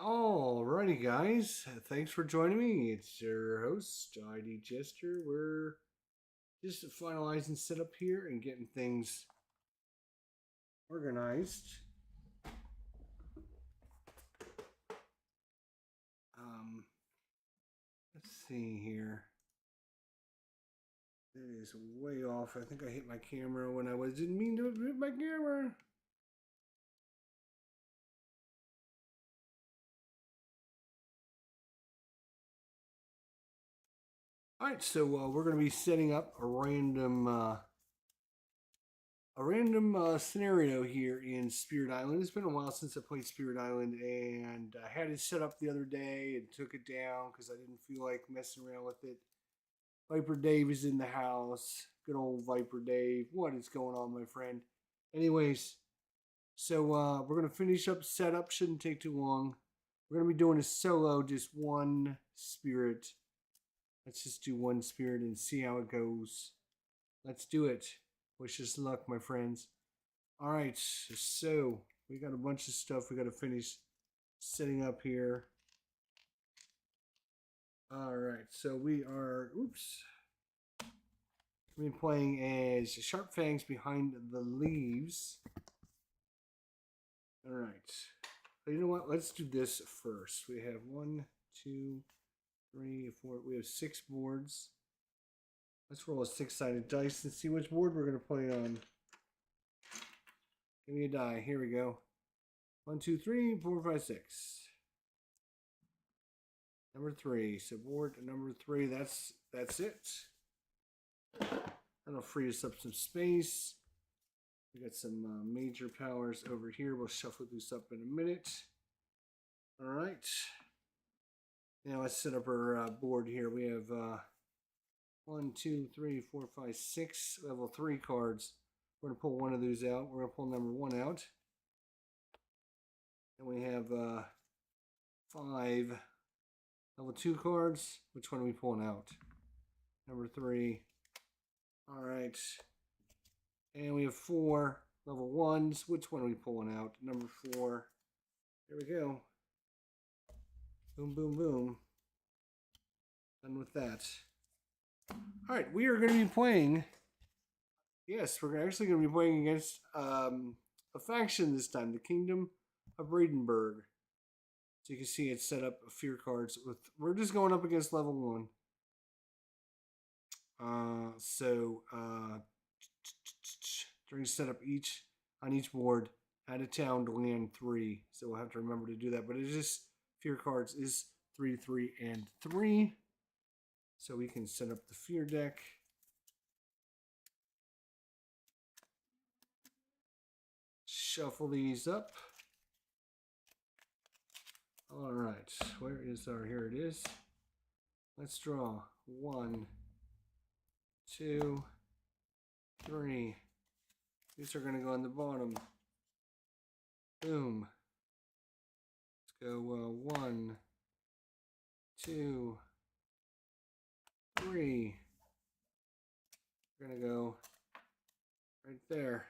Alrighty, guys. Thanks for joining me. It's your host, ID Jester. We're just finalizing setup here and getting things organized. Um, let's see here. That is way off. I think I hit my camera when I didn't mean to hit my camera. All right, so we're going to be setting up a random scenario here in Spirit Island. It's been a while since I played Spirit Island, and I had it set up the other day and took it down because I didn't feel like messing around with it. Viper Dave is in the house. Good old Viper Dave. What is going on, my friend? Anyways, so we're going to finish up setup. Shouldn't take too long. We're going to be doing a solo, just one spirit. Let's just do one spirit and see how it goes. Let's do it. Wish us luck, my friends. All right, so we got a bunch of stuff we got to finish setting up here. All right, so we are, we're playing as Sharp Fangs behind the leaves. All right, you know what? Let's do this first. We have 1, 2, 3, 4. We have 6 boards. Let's roll a 6-sided dice and see which board we're going to play on. Give me a die. Here we go. 1, 2, 3, 4, 5, 6. Number 3. So board number 3. That's it. That'll free us up some space. We got some major powers over here. We'll shuffle this up in a minute. All right. Now let's set up our board here. We have 1, 2, 3, 4, 5, 6 level 3 cards. We're going to pull one of those out. We're going to pull number 1 out. And we have 5 level 2 cards. Which one are we pulling out? Number 3. All right. And we have 4 level 1s. Which one are we pulling out? Number 4. There we go. Boom, boom, boom. Done with that. All right, we are going to be playing. Yes, we're actually going to be playing against a faction this time, the Kingdom of Brandenburg. So you can see it's set up fear cards with. We're just going up against level 1. During setup, on each board, add a town to land 3. So we'll have to remember to do that. But it's just fear cards is 3, 3, and 3. So we can set up the fear deck. Shuffle these up. All right, where is our? Here it is. Let's draw 1, 2, 3. These are going to go on the bottom. Boom. Let's go 1, 2, 3. We're going to go right there.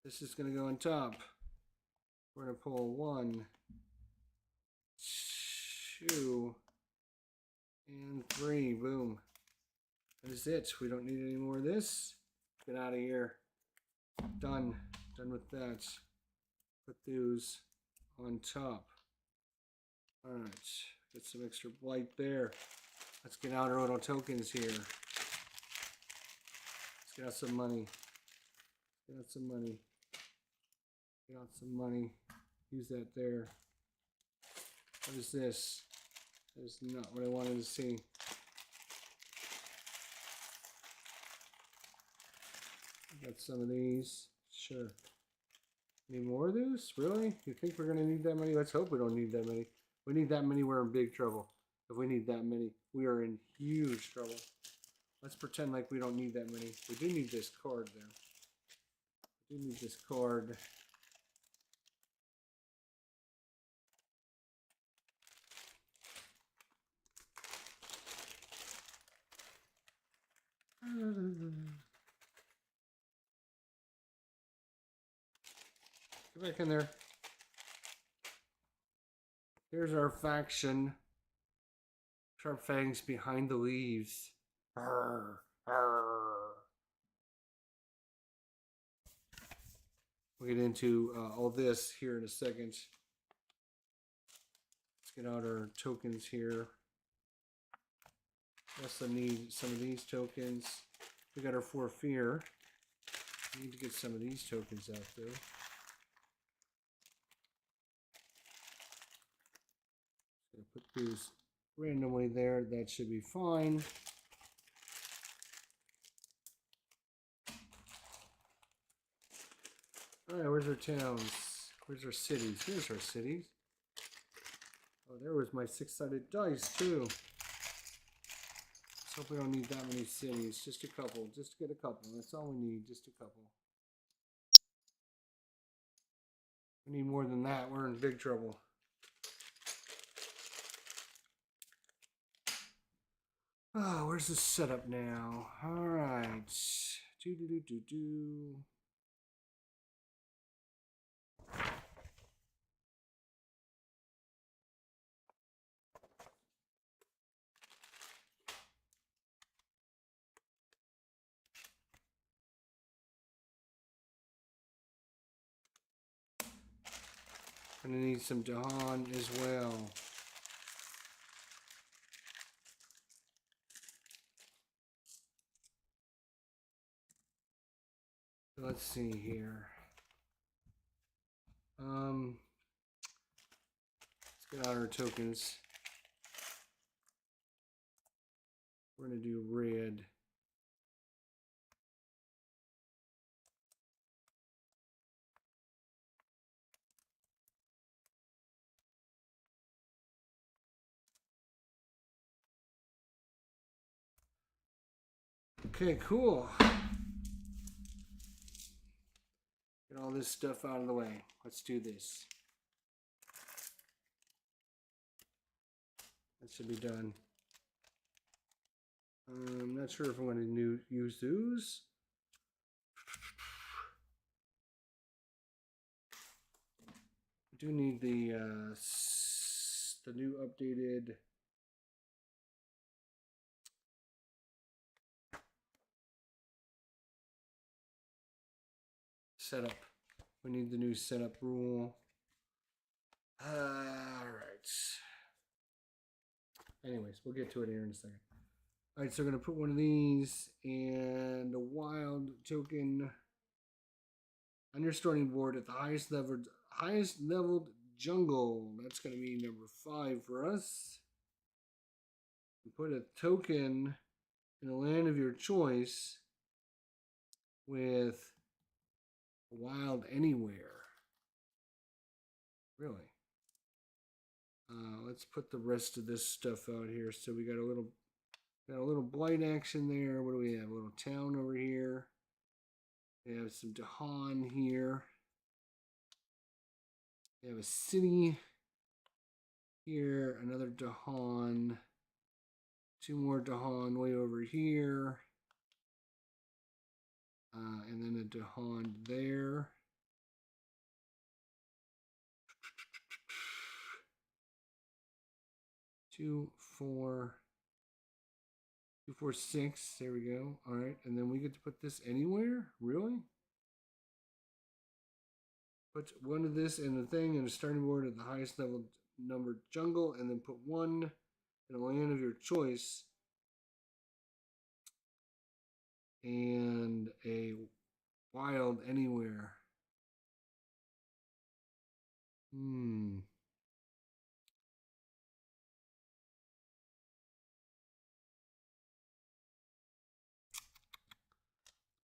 This is going to go on top. We're going to pull 1, 2, and 3. Boom. That is it. We don't need any more of this. Get out of here. Done. Done with that. Put those on top. All right. Get some extra blight there. Let's get out our little tokens here. Let's get out some money. Get out some money. Get out some money. Use that there. What is this? That is not what I wanted to see. Got some of these. Sure. Need more of these? Really? You think we're going to need that many? Let's hope we don't need that many. If we need that many, we're in big trouble. If we need that many, we are in huge trouble. Let's pretend like we don't need that many. We do need this card, though. We do need this card. Get back in there. Here's our faction. Sharp Fangs behind the leaves. Arr, arr. We'll get into all this here in a second. Let's get out our tokens here. Also need some of these tokens. We got our 4 fear. We need to get some of these tokens out though. Gonna put these randomly there. That should be fine. Alright, where's our towns? Where's our cities? Here's our cities. Oh, there was my 6-sided dice too. Let's hope we don't need that many cities. Just a couple. Just get a couple. That's all we need. Just a couple. We need more than that. We're in big trouble. Oh, where's the setup now? Alright. Do. Gonna need some Dahan as well. Let's see here. Let's get out our tokens. We're gonna do red. Okay, cool. Get all this stuff out of the way. Let's do this. That should be done. I'm not sure if I'm going to use those. I do need the new updated setup. We need the new setup rule. All right. Anyways, we'll get to it here in a second. All right, so we're gonna put one of these and a wild token on your starting board at the highest leveled jungle. That's gonna be number 5 for us. And put a token in a land of your choice with wild anywhere. Really. Let's put the rest of this stuff out here. So we got a little blight action there. What do we have? A little town over here. We have some Dahan here. We have a city here. Another Dahan. 2 more Dahan way over here. And then a Dahan there. 2, 4, 2, 4, 6. There we go. All right, and then we get to put this anywhere. Really? Put one of this in the thing and a starting board at the highest level numbered jungle, and then put one in a land of your choice and a wild anywhere.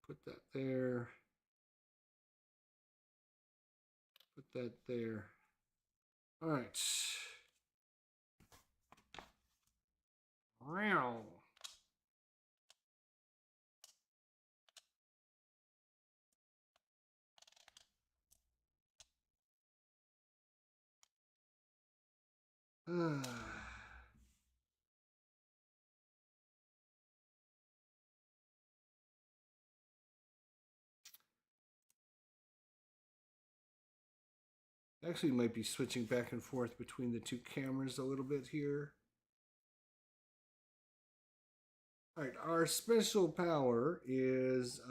Put that there. Put that there. All right. Wow. Actually, might be switching back and forth between the two cameras a little bit here. All right, our special power is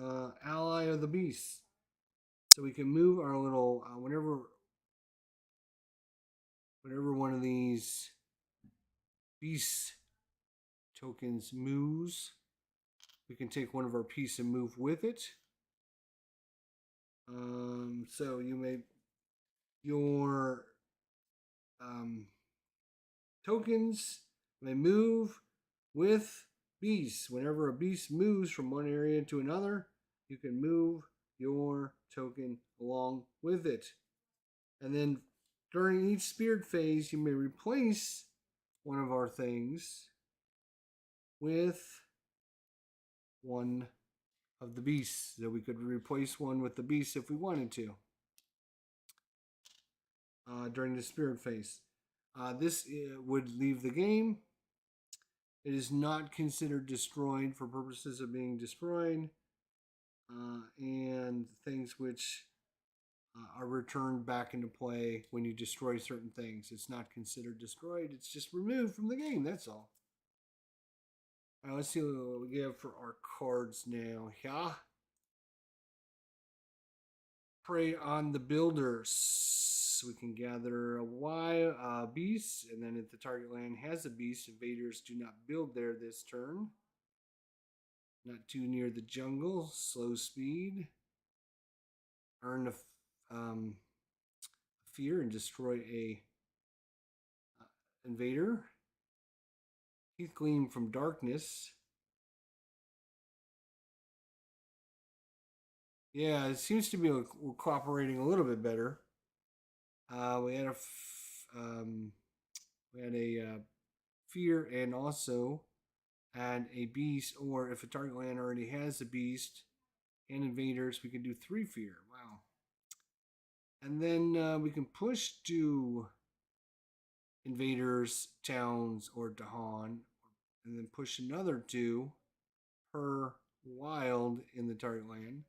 Ally of the Beast. So we can move our little whenever one of these beast tokens moves, we can take one of our piece and move with it. So you may your tokens may move with beasts. Whenever a beast moves from one area to another, you can move your token along with it. And then during each spirit phase, you may replace one of our things with one of the beasts. So we could replace one with the beast if we wanted to during the spirit phase. This would leave the game. It is not considered destroyed for purposes of being destroyed, and things which are returned back into play when you destroy certain things. It's not considered destroyed, it's just removed from the game, that's all. All right, let's see what we have for our cards now. Yeah. Prey on the builders. We can gather a beast, and then if the target land has a beast, invaders do not build there this turn. Not too near the jungle. Slow speed. Earn fear and destroy a invader. Heath Gleam from Darkness. Yeah, it seems to be cooperating a little bit better. We had a fear and also add a beast, or if a target land already has a beast and invaders, we can do 3 fear. Wow. And then we can push to invaders, towns, or Dahan, and then push another 2 per wild in the target land,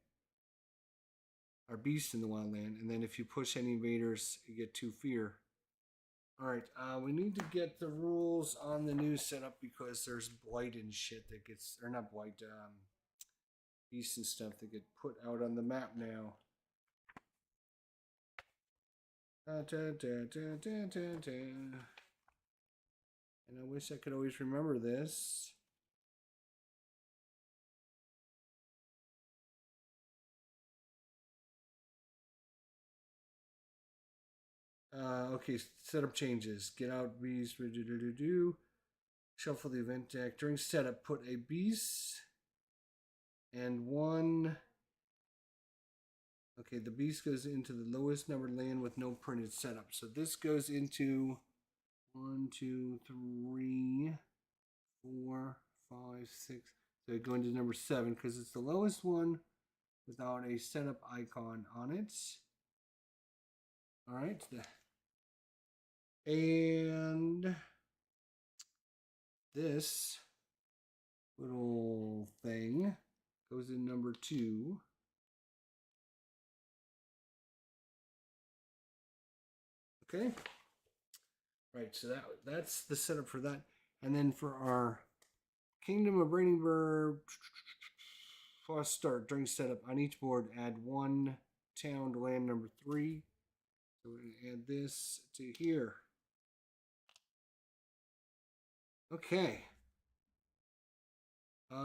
or beast in the wild land. And then if you push any invaders, you get 2 fear. All right, we need to get the rules on the new setup because there's blight and shit that gets, or not blight, beasts and stuff that get put out on the map now. And I wish I could always remember this. Okay, setup changes. Get out beast. Shuffle the event deck. During setup, put a beast and one. Okay, the beast goes into the lowest numbered land with no printed setup. So this goes into 1, 2, 3, 4, 5, 6. So go into number 7 because it's the lowest one without a setup icon on it. All right. And this little thing goes in number 2. Okay. Right, so that's the setup for that. And then for our Kingdom of Brandenburg, fast start during setup on each board, add 1 town to land number 3. So we're going to add this to here. Okay. Is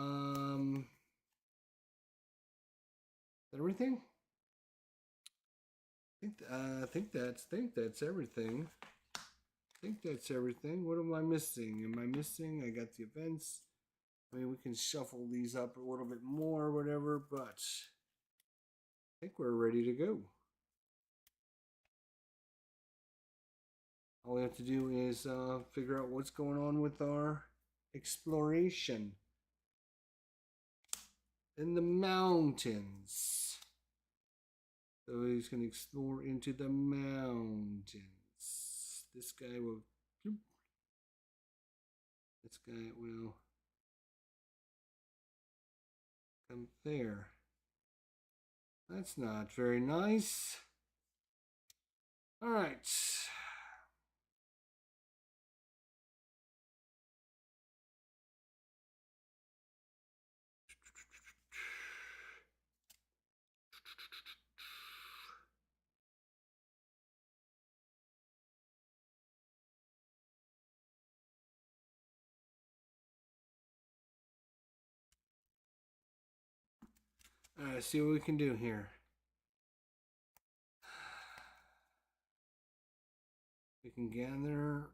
that everything? I think that's everything. I think that's everything. What am I missing? Am I missing? I got the events. I mean, we can shuffle these up a little bit more or whatever, but I think we're ready to go. All we have to do is figure out what's going on with our exploration in the mountains. So he's going to explore into the mountains. This guy will. This guy will come there. That's not very nice. All right. See what we can do here. We can gather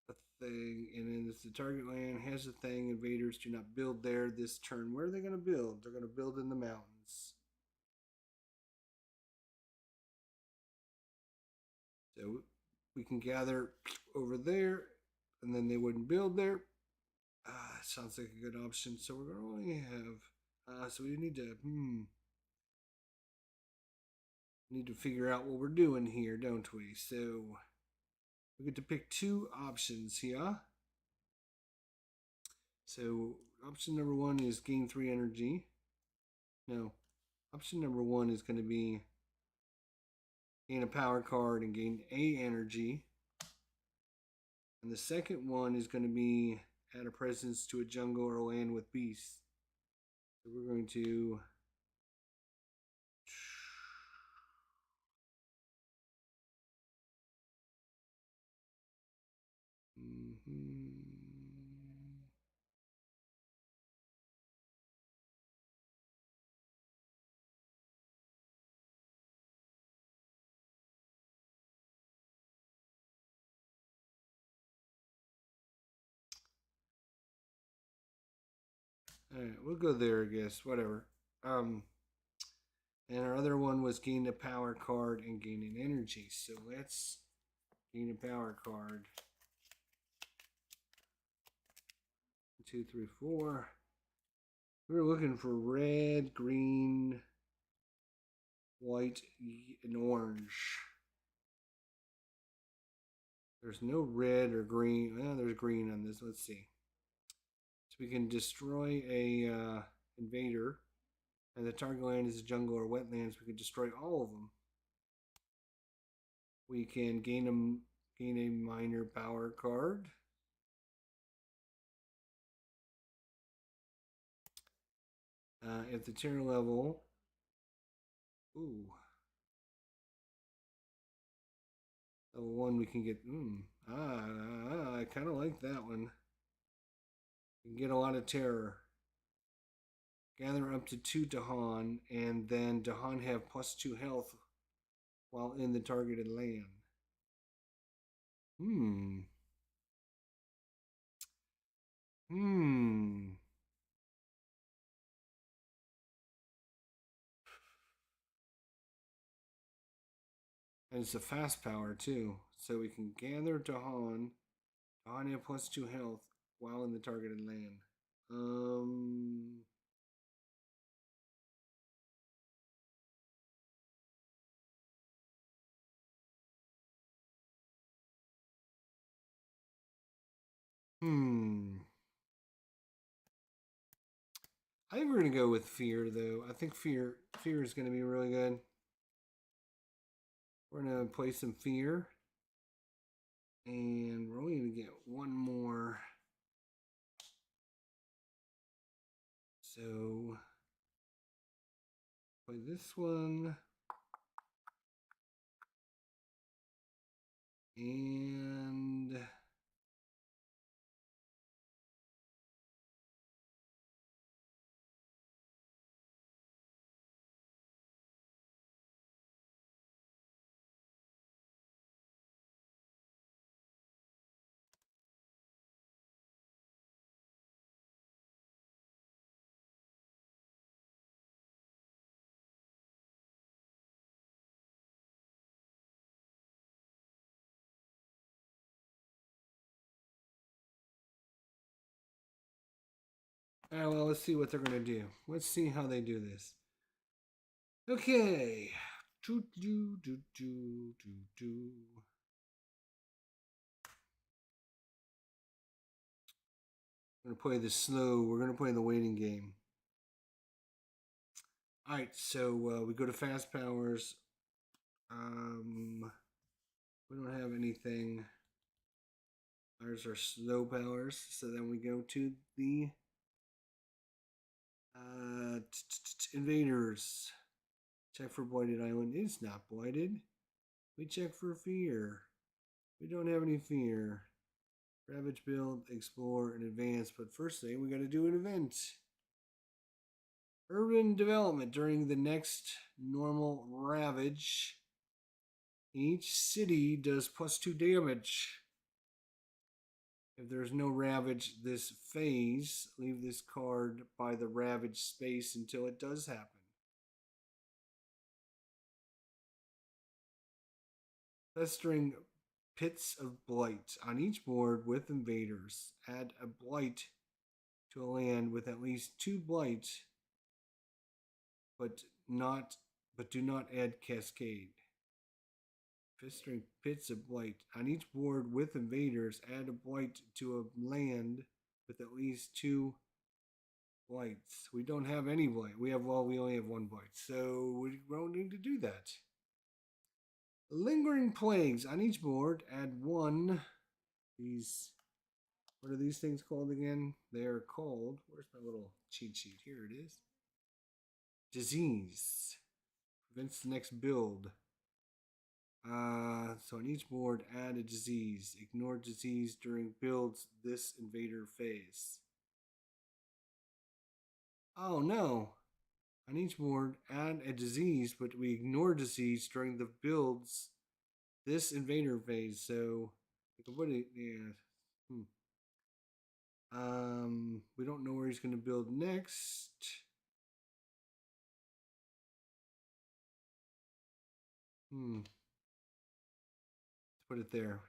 a thing, and then it's the target land has a thing. Invaders do not build there this turn. Where are they going to build? They're going to build in the mountains. So we can gather over there, and then they wouldn't build there. Sounds like a good option. So we're going to only have. So we need to figure out what we're doing here, don't we? So we get to pick two options here. So option number one is gain 3 energy. No, option number one is going to be gain a power card and gain a energy. And the second one is going to be add a presence to a jungle or land with beasts. So we're going to all right, we'll go there, I guess. Whatever. And our other one was gain a power card and gain an energy. So let's gain a power card. 1, 2, 3, 4. We're looking for red, green, white, and orange. There's no red or green. Well, there's green on this. Let's see. So we can destroy a invader. And the target land is a jungle or wetlands. We can destroy all of them. We can gain a minor power card. At the tier level, level 1 we can get. I kind of like that one. We can get a lot of terror. Gather up to 2 Dahan, and then Dahan have +2 health while in the targeted land. And it's a fast power too. So we can gather Dahan. Dahan have +2 health while in the targeted land. I think we're gonna go with fear though. I think fear is gonna be really good. We're gonna play some fear. And we're only gonna get one more. So play this one. And well, let's see what they're gonna do. Let's see how they do this. Okay. I'm gonna play the slow. We're gonna play the waiting game. All right, so we go to fast powers. anything. Ours are snow powers. So then we go to the invaders. Check for blighted island. It's not blighted. We check for fear. We don't have any fear. Ravage, build, explore, and advance. But first thing, we got to do an event. Urban development during the next normal ravage. Each city does +2 damage. If there's no ravage this phase, leave this card by the ravage space until it does happen. Festering pits of blight on each board with invaders. Add a blight to a land with at least 2 blight, but do not add cascade. Festering pits of blight on each board with invaders. Add a blight to a land with at least 2 blights. We don't have any blight. We only have 1 blight, so we don't need to do that. Lingering plagues on each board. Add 1. What are these things called again? They are called. Where's my little cheat sheet? Here it is. Disease. Prevents the next build. So on each board, add a disease. Ignore disease during builds this invader phase. Oh no. On each board, add a disease, but we ignore disease during the builds this invader phase. So we can put it, yeah. We don't know where he's going to build next. Let's put it there.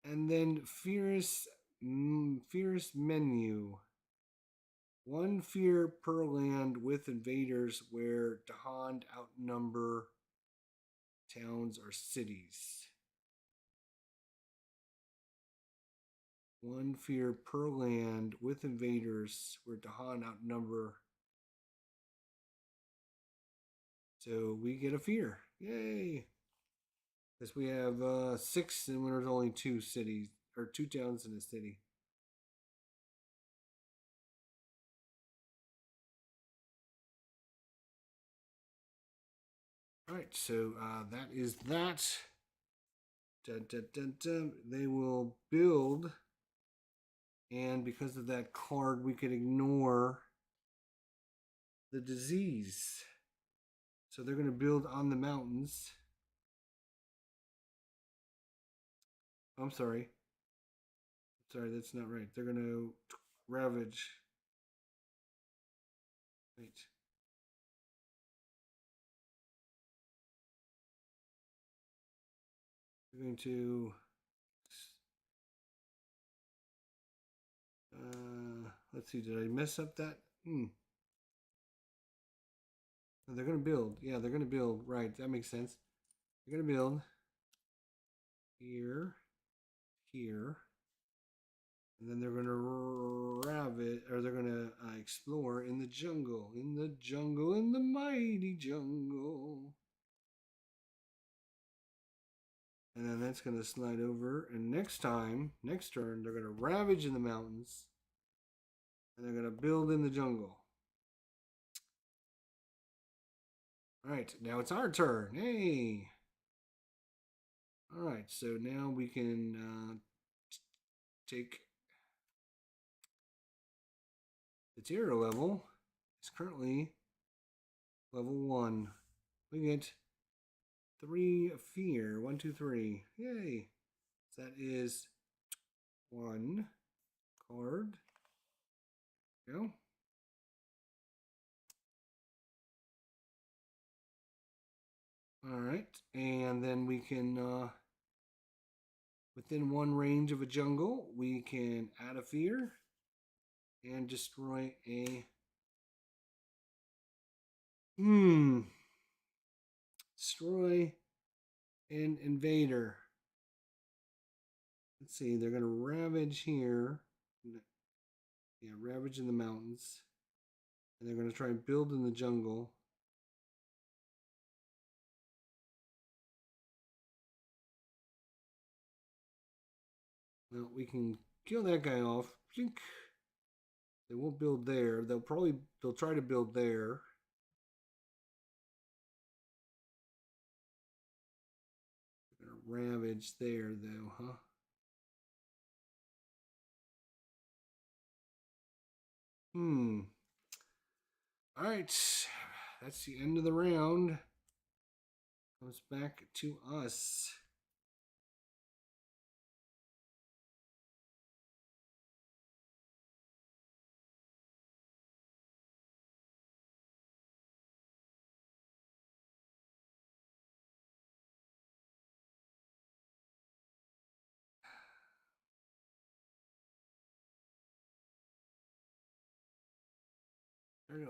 And then fierce menu. 1 fear per land with invaders where Dahand outnumber towns or cities. 1 fear per land with invaders where Dahand outnumber. So we get a fear. Yay! Because we have 6 and there's only 2 cities, or 2 towns in a city. Alright, so that is that. Dun, dun, dun, dun. They will build, and because of that card, we can ignore the disease. So they're going to build on the mountains. I'm sorry. Sorry, that's not right. They're going to ravage. Wait. We're going to let's see, did I mess up that? No, they're going to build. Yeah, they're going to build. Right, that makes sense. They're going to build here, here, and then they're going to ravage, or they're going to explore in the jungle, in the mighty jungle. And then that's going to slide over. And next turn, they're going to ravage in the mountains. And they're going to build in the jungle. All right, now it's our turn. Hey! All right, so now we can take the tier level. It's currently level 1. We get 3 fear. 1, 2, 3. Yay! So that is 1 card. Go. All right, and then we can, within 1 range of a jungle, we can add a fear and destroy a destroy an invader. Let's see, they're going to ravage here. Yeah, ravage in the mountains. And they're going to try and build in the jungle. Well, we can kill that guy off. Blink. They won't build there. They'll try to build there. Ravage there though, huh? All right, that's the end of the round. Comes back to us.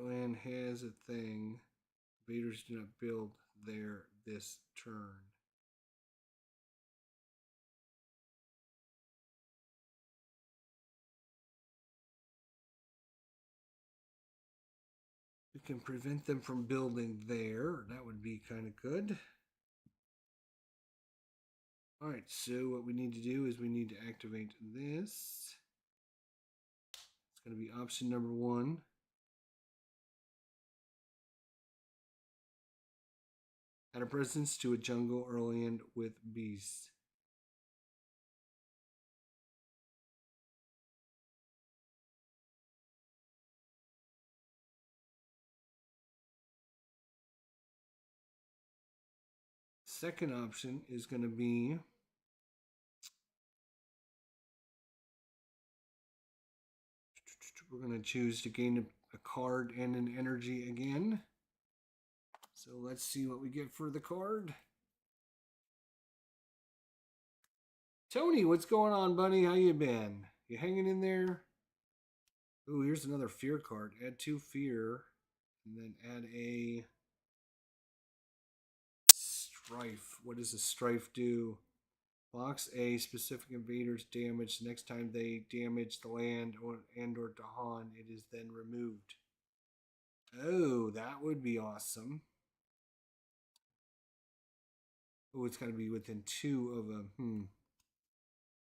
Land has a thing. Invaders do not build there this turn. We can prevent them from building there. That would be kind of good. All right, so what we need to do is we need to activate this. It's going to be option number 1. Add a presence to a jungle or land with beasts. Second option is going to be we're going to choose to gain a card and an energy again. So let's see what we get for the card. Tony, what's going on, buddy? How you been? You hanging in there? Ooh, here's another fear card. Add 2 fear, and then add a strife. What does a strife do? Blocks a specific invader's damage. The next time they damage the land or Dahan, it is then removed. Oh, that would be awesome. Oh, it's got to be within 2 of them.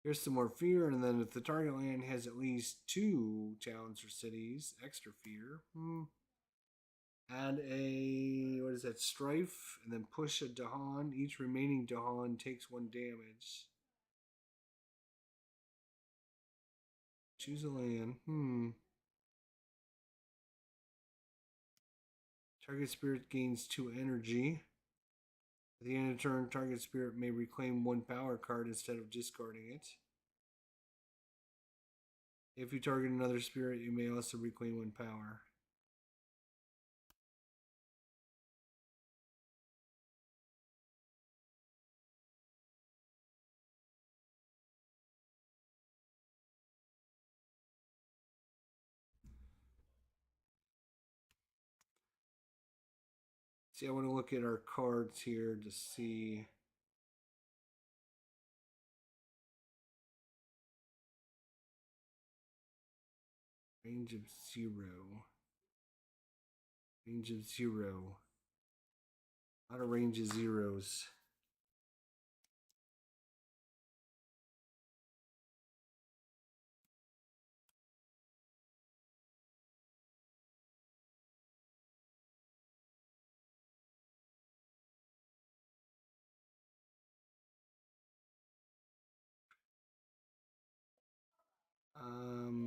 Here's some more fear, and then if the target land has at least 2 towns or cities, extra fear. Add a, what is that, strife, and then push a Dahan. Each remaining Dahan takes 1 damage. Choose a land. Target spirit gains 2 energy. At the end of turn, target spirit may reclaim 1 power card instead of discarding it. If you target another spirit, you may also reclaim 1 power. See, I want to look at our cards here to see. Range of 0. Range of 0. A lot of range of zeros.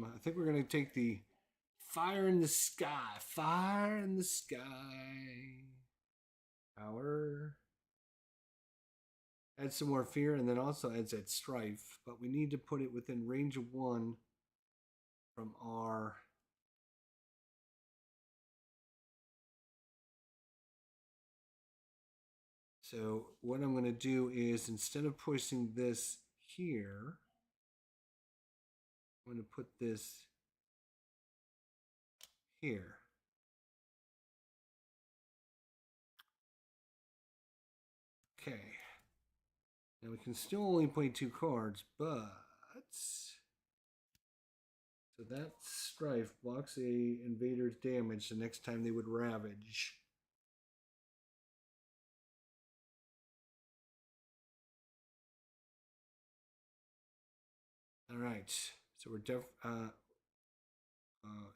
I think we're going to take the fire in the sky. Fire in the sky. Power. Add some more fear, and then also adds that strife. But we need to put it within range of 1 from our. So what I'm going to do is, instead of pushing this here, I'm going to put this here. Okay. Now we can still only play 2 cards, but so that strife blocks a invader's damage the next time they would ravage. right. So we're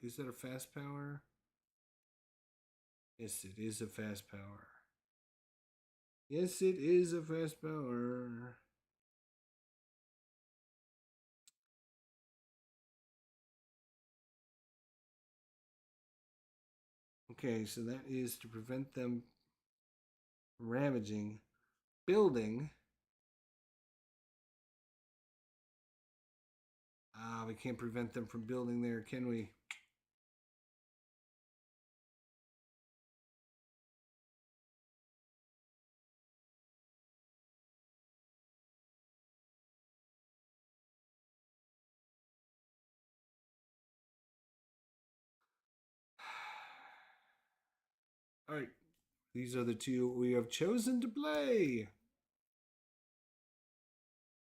is that a fast power? Yes, it is a fast power. Yes, it is a fast power. Okay, so that is to prevent them from ravaging. Building. We can't prevent them from building there, can we? All right. These are the two we have chosen to play.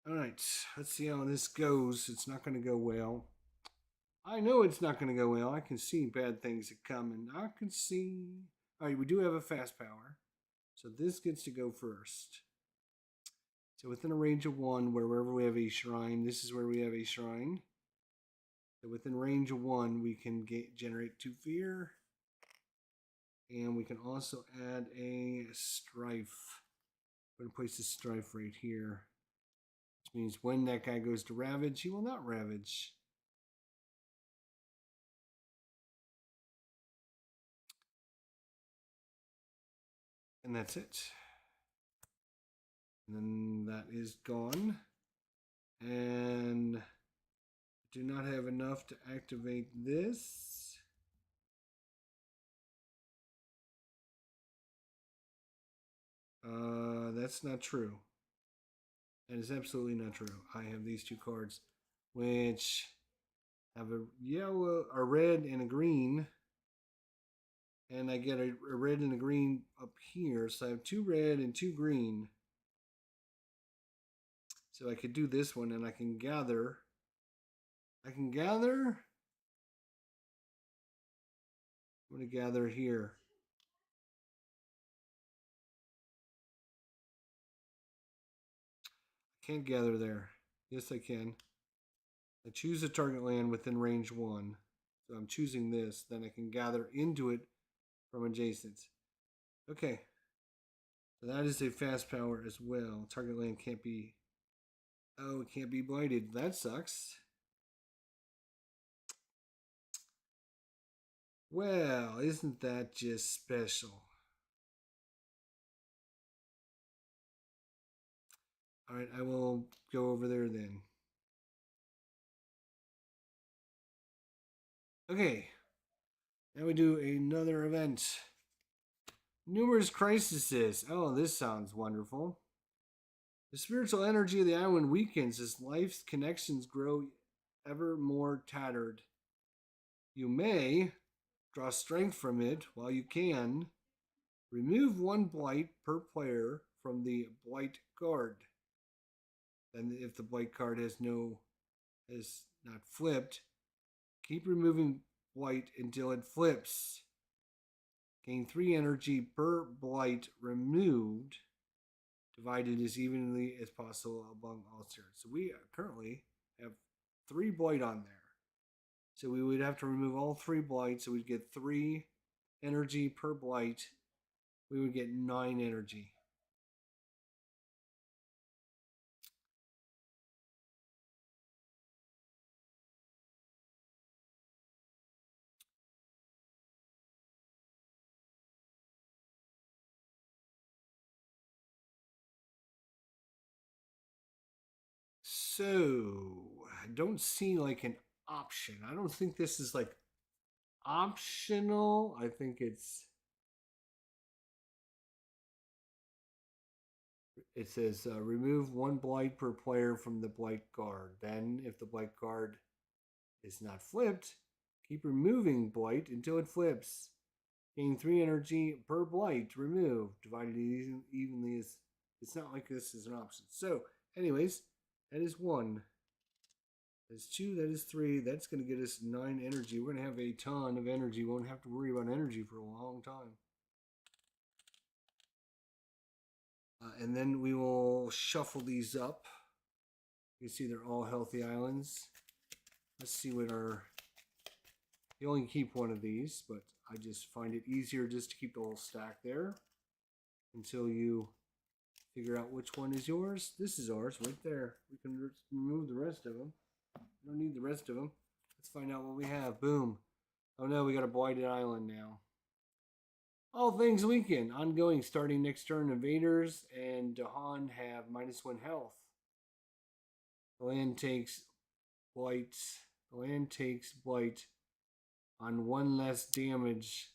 All right. Let's see how this goes. It's not going to go well. I know it's not going to go well. I can see bad things are coming. I can see. All right. We do have a fast power. So this gets to go first. So within a range of one, wherever we have a shrine, this is where we have a shrine. So within range of one, we can generate 2 fear. And we can also add a strife. I'm going to place this strife right here. Which means when that guy goes to ravage, he will not ravage. And that's it. And then that is gone. And do not have enough to activate this. That's not true. That is absolutely not true. I have these two cards, which have a yellow, a red, and a green. And I get a red and a green up here. So I have 2 red and 2 green. So I could do this one and I can gather. I'm going to gather here. I can't gather there. Yes, I can. I choose a target land within range 1. So I'm choosing this. Then I can gather into it from adjacent. Okay. So that is a fast power as well. Target land can't be... Oh, it can't be blighted. That sucks. Well, isn't that just special? All right, I will go over there then. Okay. Now we do another event. Numerous crises. Oh, this sounds wonderful. The spiritual energy of the island weakens as life's connections grow ever more tattered. You may draw strength from it while you can. Remove 1 blight per player from the blight guard. Then, if the blight card has not flipped, keep removing blight until it flips. Gain 3 energy per blight removed, divided as evenly as possible among all spirits. So we currently have 3 blight on there. So we would have to remove all 3 blights. So we'd get 3 energy per blight. We would get 9 energy. So I don't see like an option. I don't think this is like optional. I think it says remove 1 blight per player from the blight guard. Then, if the blight guard is not flipped, keep removing blight until it flips. Gain 3 energy per blight removed, divided evenly as it's not like this is an option. So, anyways, that is 1. That's 2. That is 3. That's going to get us 9 energy. We're going to have a ton of energy. We won't have to worry about energy for a long time. And then we will shuffle these up. You see they're all healthy islands. Let's see what our... You only keep one of these, but I just find it easier just to keep the whole stack there until you figure out which one is yours. This is ours right there. We can remove the rest of them. We don't need the rest of them. Let's find out what we have. Boom. Oh no, we got a blighted island now. All things weaken. Ongoing. Starting next turn, invaders and Dahan have -1 health. The land takes blight. The land takes blight on 1 less damage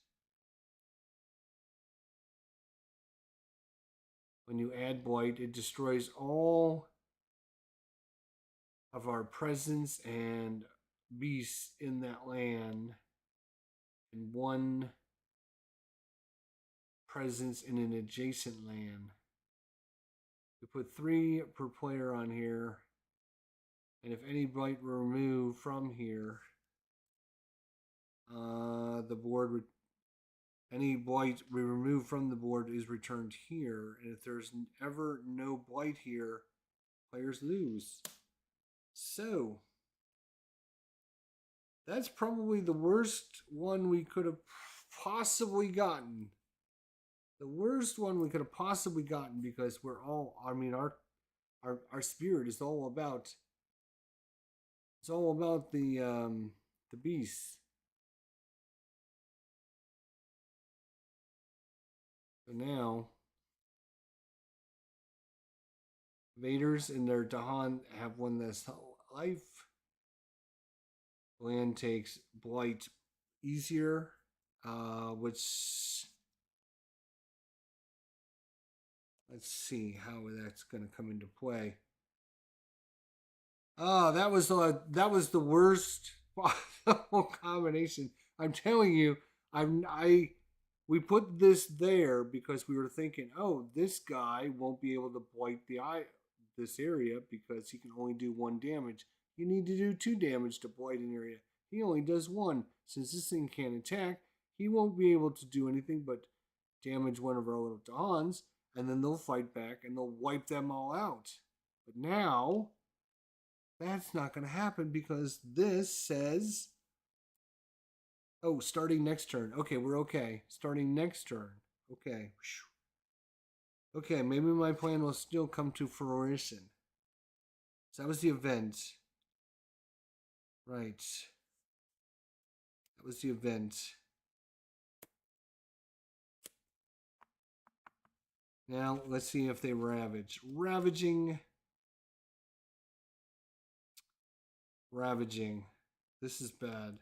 when you add blight. It destroys all of our presence and beasts in that land, and 1 presence in an adjacent land. We put 3 per player on here, and if any blight were removed from here, the board would... Any blight we remove from the board is returned here, and if there's ever no blight here, players lose. So, that's probably the worst one we could have possibly gotten. The worst one we could have possibly gotten, because we're all... I mean, our spirit is all about... It's all about the beasts. So now, invaders and their Dahan have 1 less life. Land takes blight easier, which... Let's see how that's going to come into play. Oh, that was the worst possible combination. I'm telling you, we put this there because we were thinking, oh, this guy won't be able to blight this area because he can only do 1 damage. You need to do 2 damage to blight an area. He only does 1. Since this thing can't attack, he won't be able to do anything but damage one of our little Dahans, and then they'll fight back and they'll wipe them all out. But now, that's not going to happen because this says... Oh, starting next turn. Okay, we're okay. Starting next turn. Okay. Okay, maybe my plan will still come to fruition. So that was the event. Right. That was the event. Now, let's see if they ravage. Ravaging. This is bad.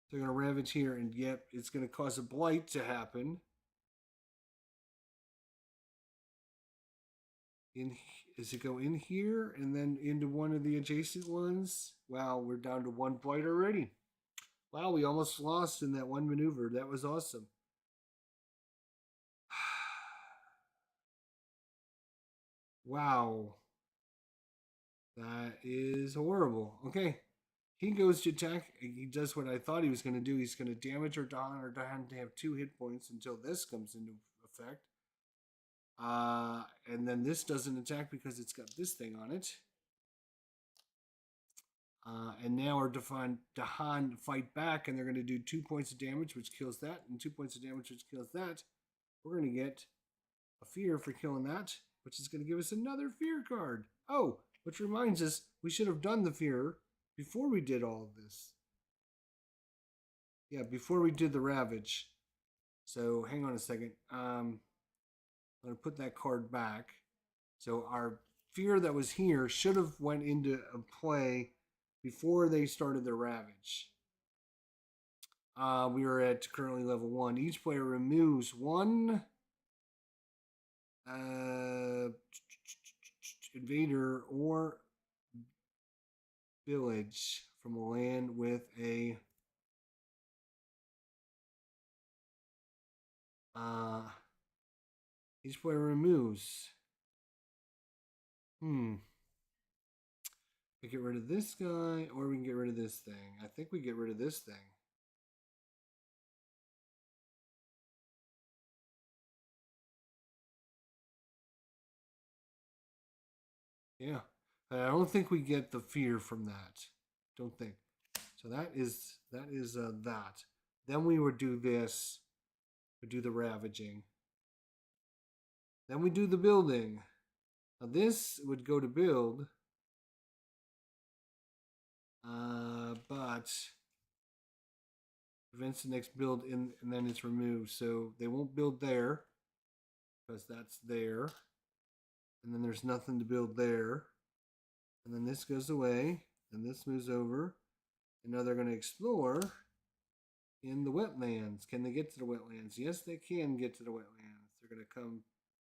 They're going to ravage here, and yep, it's going to cause a blight to happen. Does it go in here and then into one of the adjacent ones? Wow, we're down to 1 blight already. Wow, we almost lost in that 1 maneuver. That was awesome. Wow. That is horrible. Okay. He goes to attack. He does what I thought he was going to do. He's going to damage our Dahan to have 2 hit points until this comes into effect. And then this doesn't attack because it's got this thing on it. And now our Dahan fight back, and they're going to do 2 points of damage, which kills that, and 2 points of damage, which kills that. We're going to get a fear for killing that, which is going to give us another fear card. Oh, which reminds us, we should have done the fear before we did all of this. Yeah, before we did the ravage. So hang on a second. I'm going to put that card back. So our fear that was here should have went into play before they started the ravage. We are at currently level 1. Each player removes 1 invader or village from a land with a each player removes. We get rid of this guy, or we can get rid of this thing. I think we get rid of this thing. Yeah. I don't think we get the fear from that. Don't think. So that. Then we would do this. We do the ravaging. Then we do the building. Now this would go to build, but prevents the next build in, and then it's removed. So they won't build there because that's there, and then there's nothing to build there, and then this goes away, and this moves over, and now they're going to explore in the wetlands. Can they get to the wetlands? Yes, they can get to the wetlands. They're going to come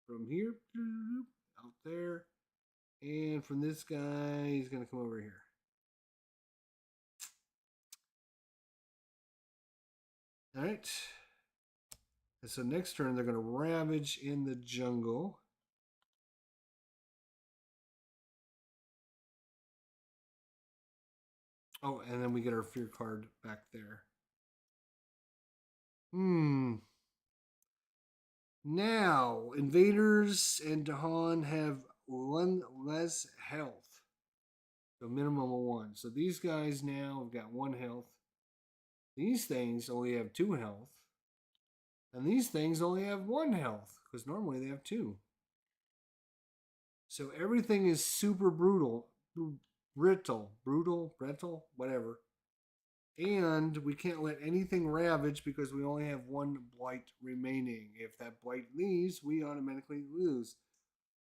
from here out there, and from this guy, he's going to come over here. All right. And so next turn, they're going to ravage in the jungle. Oh, and then we get our fear card back there. Now, invaders and Dahan have one less health. So minimum of one. So these guys now have got 1 health. These things only have 2 health. And these things only have 1 health. Because normally they have 2. So everything is super brittle, whatever. And we can't let anything ravage because we only have 1 blight remaining. If that blight leaves, we automatically lose.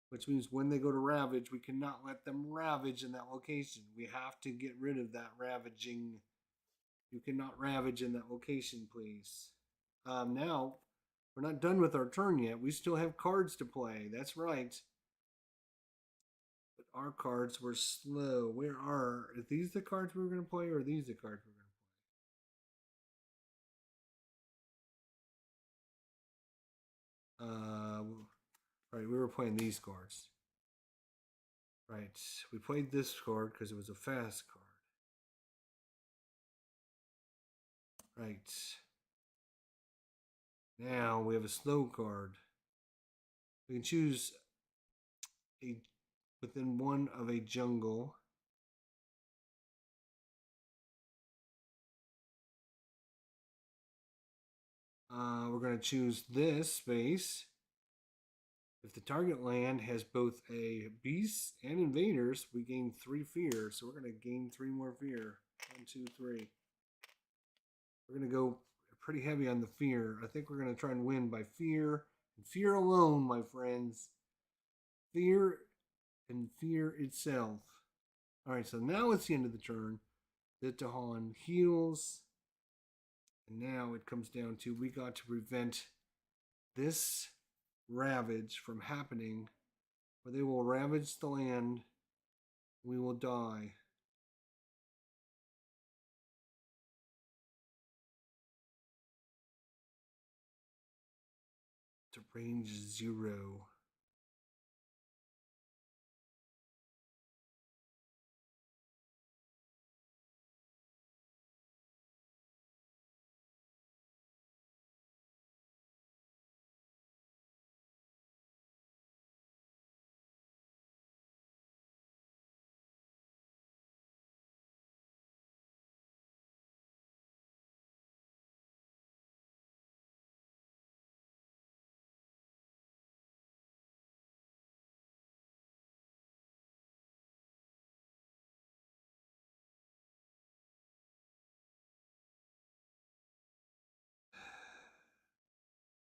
Which means when they go to ravage, we cannot let them ravage in that location. We have to get rid of that ravaging. You cannot ravage in that location, please. Now, we're not done with our turn yet. We still have cards to play. That's right. But our cards were slow. Are these the cards we were going to play, or are these the cards we're going to play? Right, we were playing these cards. Right, we played this card because it was a fast card. Right. Now we have a slow card. We can choose a within 1 of a jungle. We're going to choose this space. If the target land has both a beast and invaders, we gain 3 fear. So we're going to gain 3 more fear. 1, 2, 3. We're going to go pretty heavy on the fear. I think we're going to try and win by fear. And fear alone, my friends. Fear and fear itself. Alright, so now it's the end of the turn. The Dahan heals. And now it comes down to we got to prevent this ravage from happening, or they will ravage the land. We will die. To range 0.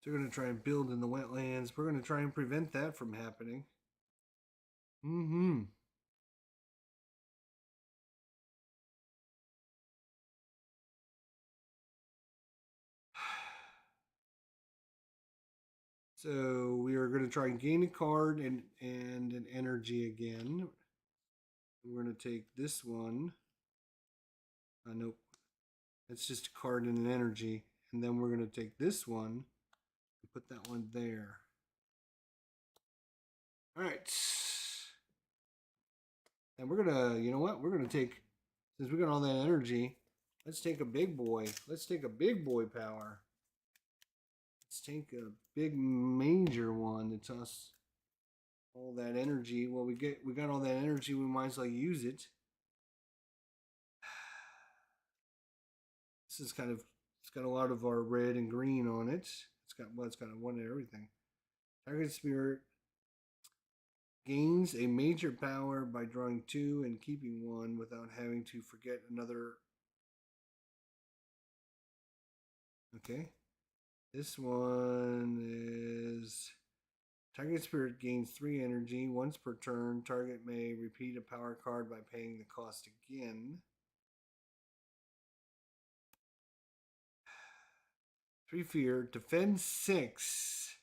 They're going to try and build in the wetlands. We're going to try and prevent that from happening. So we are going to try and gain a card and an energy again. We're going to take this one. Nope. That's just a card and an energy. And then we're going to take this one and put that one there. All right. And we're going to, you know what? We're going to take, since we got all that energy, let's take a big boy. Let's take a big boy power. Let's take a big major one that costs all that energy. Well, we got all that energy. We might as well use it. This is kind of it's got a lot of our red and green on it. It's got one of everything. Target spirit gains a major power by drawing two and keeping one without having to forget another. Okay. This one is target spirit gains 3 energy once per turn. Target may repeat a power card by paying the cost again. 3 fear. Defend 6.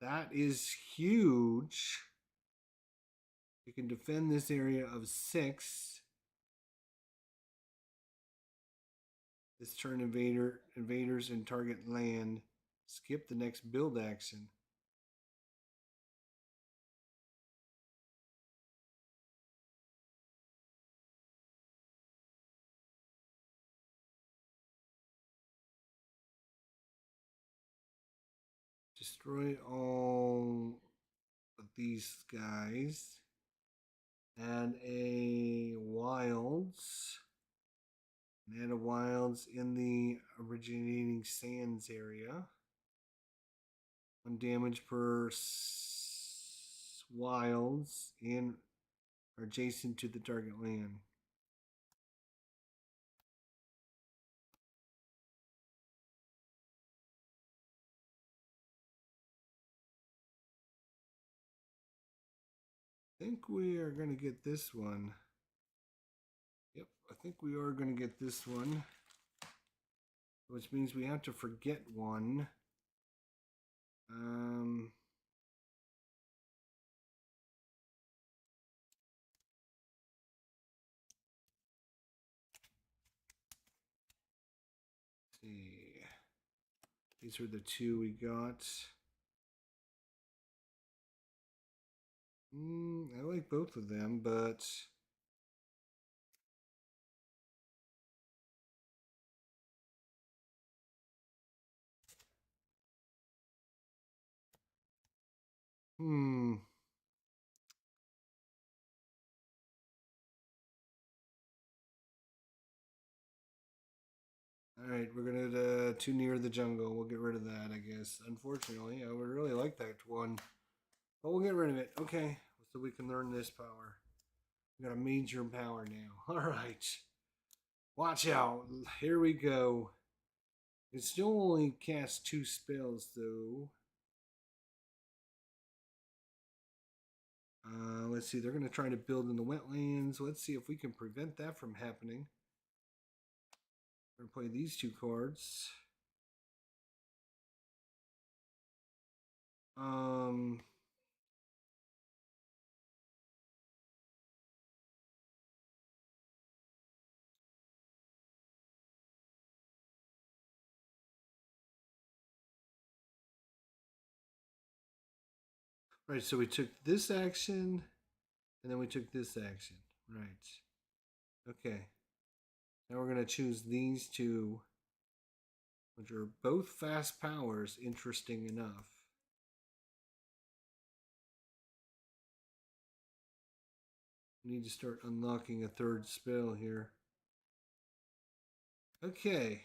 That is huge. You can defend this area of 6. This turn invaders and target land. Skip the next build action. Destroy all of these guys. Add a wilds. And add a wilds in the originating sands area. 1 damage per wilds in or adjacent to the target land. I think we are going to get this one. Yep, I think we are going to get this one. Which means we have to forget one. Let's see. These are the 2 we got. I like both of them, but Alright, we're gonna too near the jungle. We'll get rid of that, I guess. Unfortunately, I would really like that one. But we'll get rid of it. Okay, so we can learn this power. We got a major power now. Alright. Watch out. Here we go. It still only casts 2 spells, though. Let's see. They're going to try to build in the wetlands. Let's see if we can prevent that from happening. We're going to play these 2 cards. Right, so we took this action, and then we took this action. Right. Okay. Now we're going to choose these 2, which are both fast powers, interesting enough. We need to start unlocking a 3rd spell here. Okay.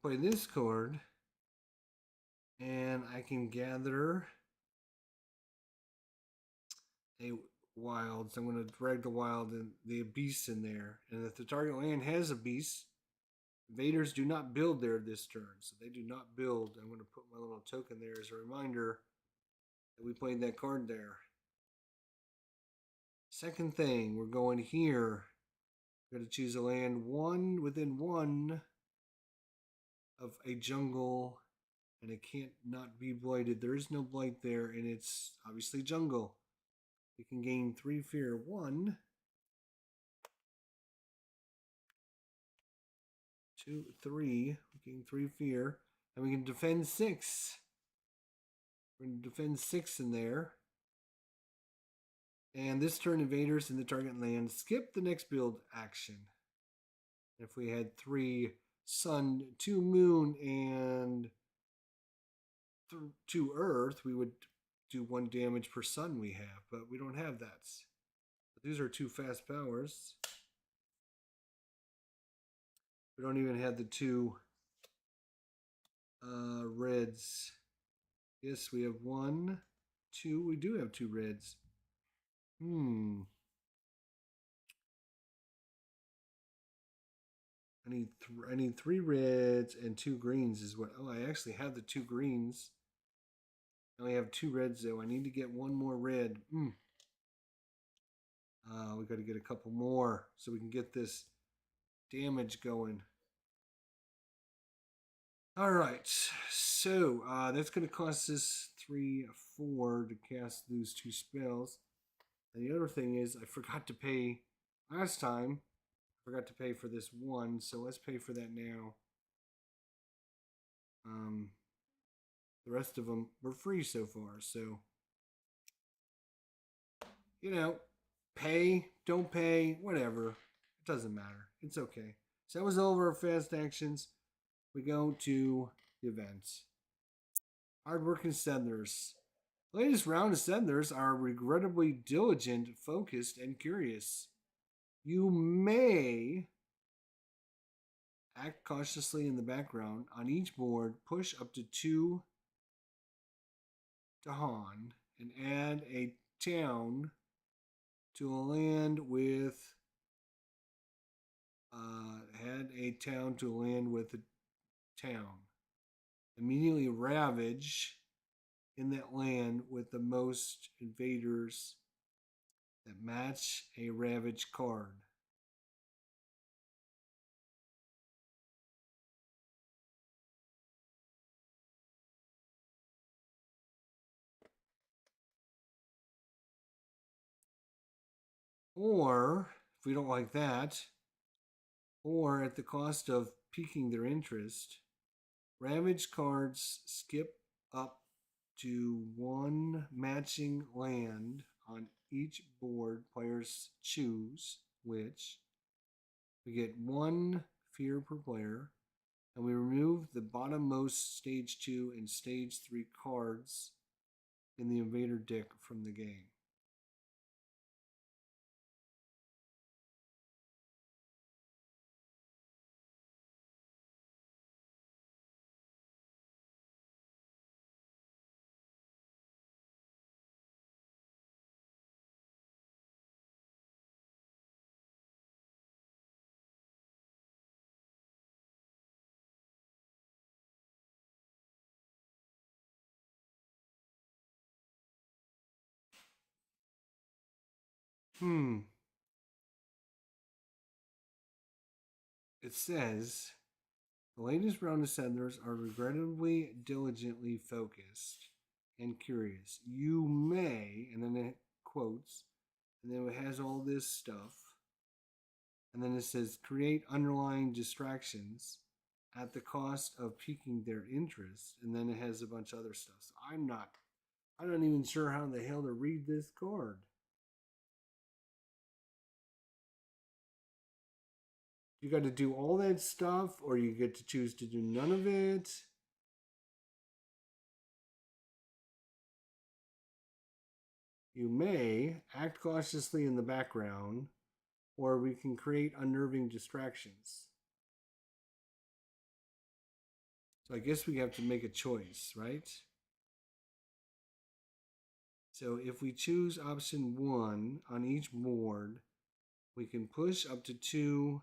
Play this card, and I can gather a wild. So I'm going to drag the wild and the beast in there. And if the target land has a beast, invaders do not build there this turn. So they do not build. I'm going to put my little token there as a reminder that we played that card there. Second thing, we're going here. We're going to choose a land within 1 of a jungle, and it can't not be blighted. There is no blight there, and it's obviously jungle. We can gain 3 fear. 1, 2, 3. We gain 3 fear, and we can defend 6. We're going to defend 6 in there. And this turn, invaders in the target land skip the next build action. If we had 3 sun, 2 moon, and 2 earth, we would do 1 damage per sun we have, but we don't have that. But these are 2 fast powers. We don't even have the 2 reds. Yes, we have 1, 2. We do have 2 reds. I need 3 reds and 2 greens is what. Oh, I actually have the 2 greens. I only have 2 reds though. I need to get 1 more red. We got to get a couple more so we can get this damage going. All right, so that's going to cost us 3, 4 to cast those 2 spells. And the other thing is, I forgot to pay last time. I forgot to pay for this 1, so let's pay for that now. The rest of them were free so far, so you know, pay, don't pay, whatever. It doesn't matter. It's okay. So that was all of our fast actions. We go to the events. Hardworking settlers. The latest round of settlers are regrettably diligent, focused, and curious. You may act cautiously in the background. On each board, push up to 2 to Han and add a town to a land with a town. Immediately ravage in that land with the most invaders that match a ravage card. Or, if we don't like that, or at the cost of piquing their interest, ravage cards skip up to 1 matching land on each board players choose, which we get 1 fear per player, and we remove the bottommost stage 2 and stage 3 cards in the invader deck from the game. It says the latest round of settlers are regrettably diligently focused and curious. You may, and then it quotes, and then it has all this stuff. And then it says create underlying distractions at the cost of piquing their interest. And then it has a bunch of other stuff. So I'm not even sure how the hell to read this card. You got to do all that stuff, or you get to choose to do none of it. You may act cautiously in the background, or we can create unnerving distractions. So I guess we have to make a choice, right? So if we choose option 1 on each board, we can push up to 2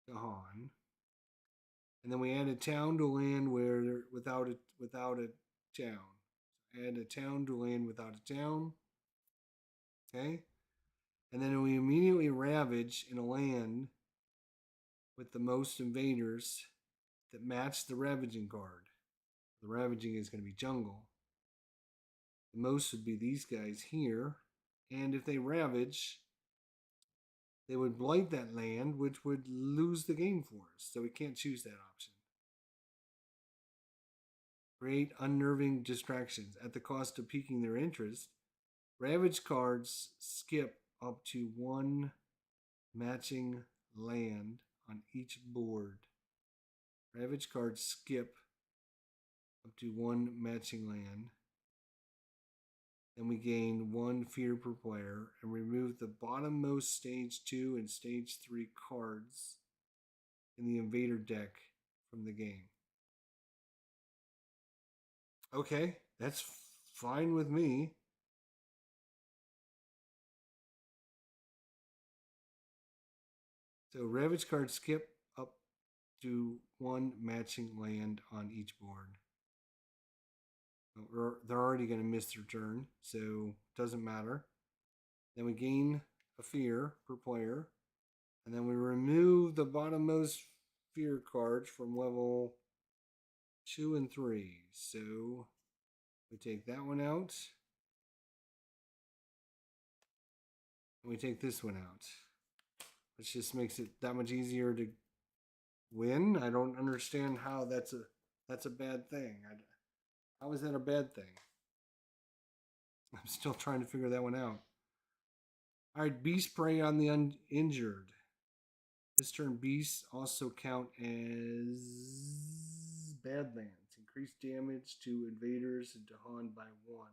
to Han. And then we add a town to land where without a town. Add a town to land without a town. Okay? And then we immediately ravage in a land with the most invaders that match the ravaging card. The ravaging is going to be jungle. The most would be these guys here. And if they ravage, they would blight that land, which would lose the game for us. So we can't choose that option. create unnerving distractions at the cost of piquing their interest. Ravage cards skip up to one matching land on each board. Ravage cards skip up to one matching land. Then we gain one fear per player and remove the bottommost stage 2 and stage 3 cards in the invader deck from the game. Okay, that's fine with me. So Ravage cards skip up to one matching land on each board. They're already going to miss their turn, so it doesn't matter. Then we gain a fear per player, and then we remove the bottommost fear cards from level 2 and 3. So we take that one out, and we take this one out, which just makes it that much easier to win. I don't understand how that's a bad thing. How is that a bad thing? I'm still trying to figure that one out. All right, beast prey on the uninjured. This turn, beasts also count as badlands. Increase damage to invaders and to Han by 1.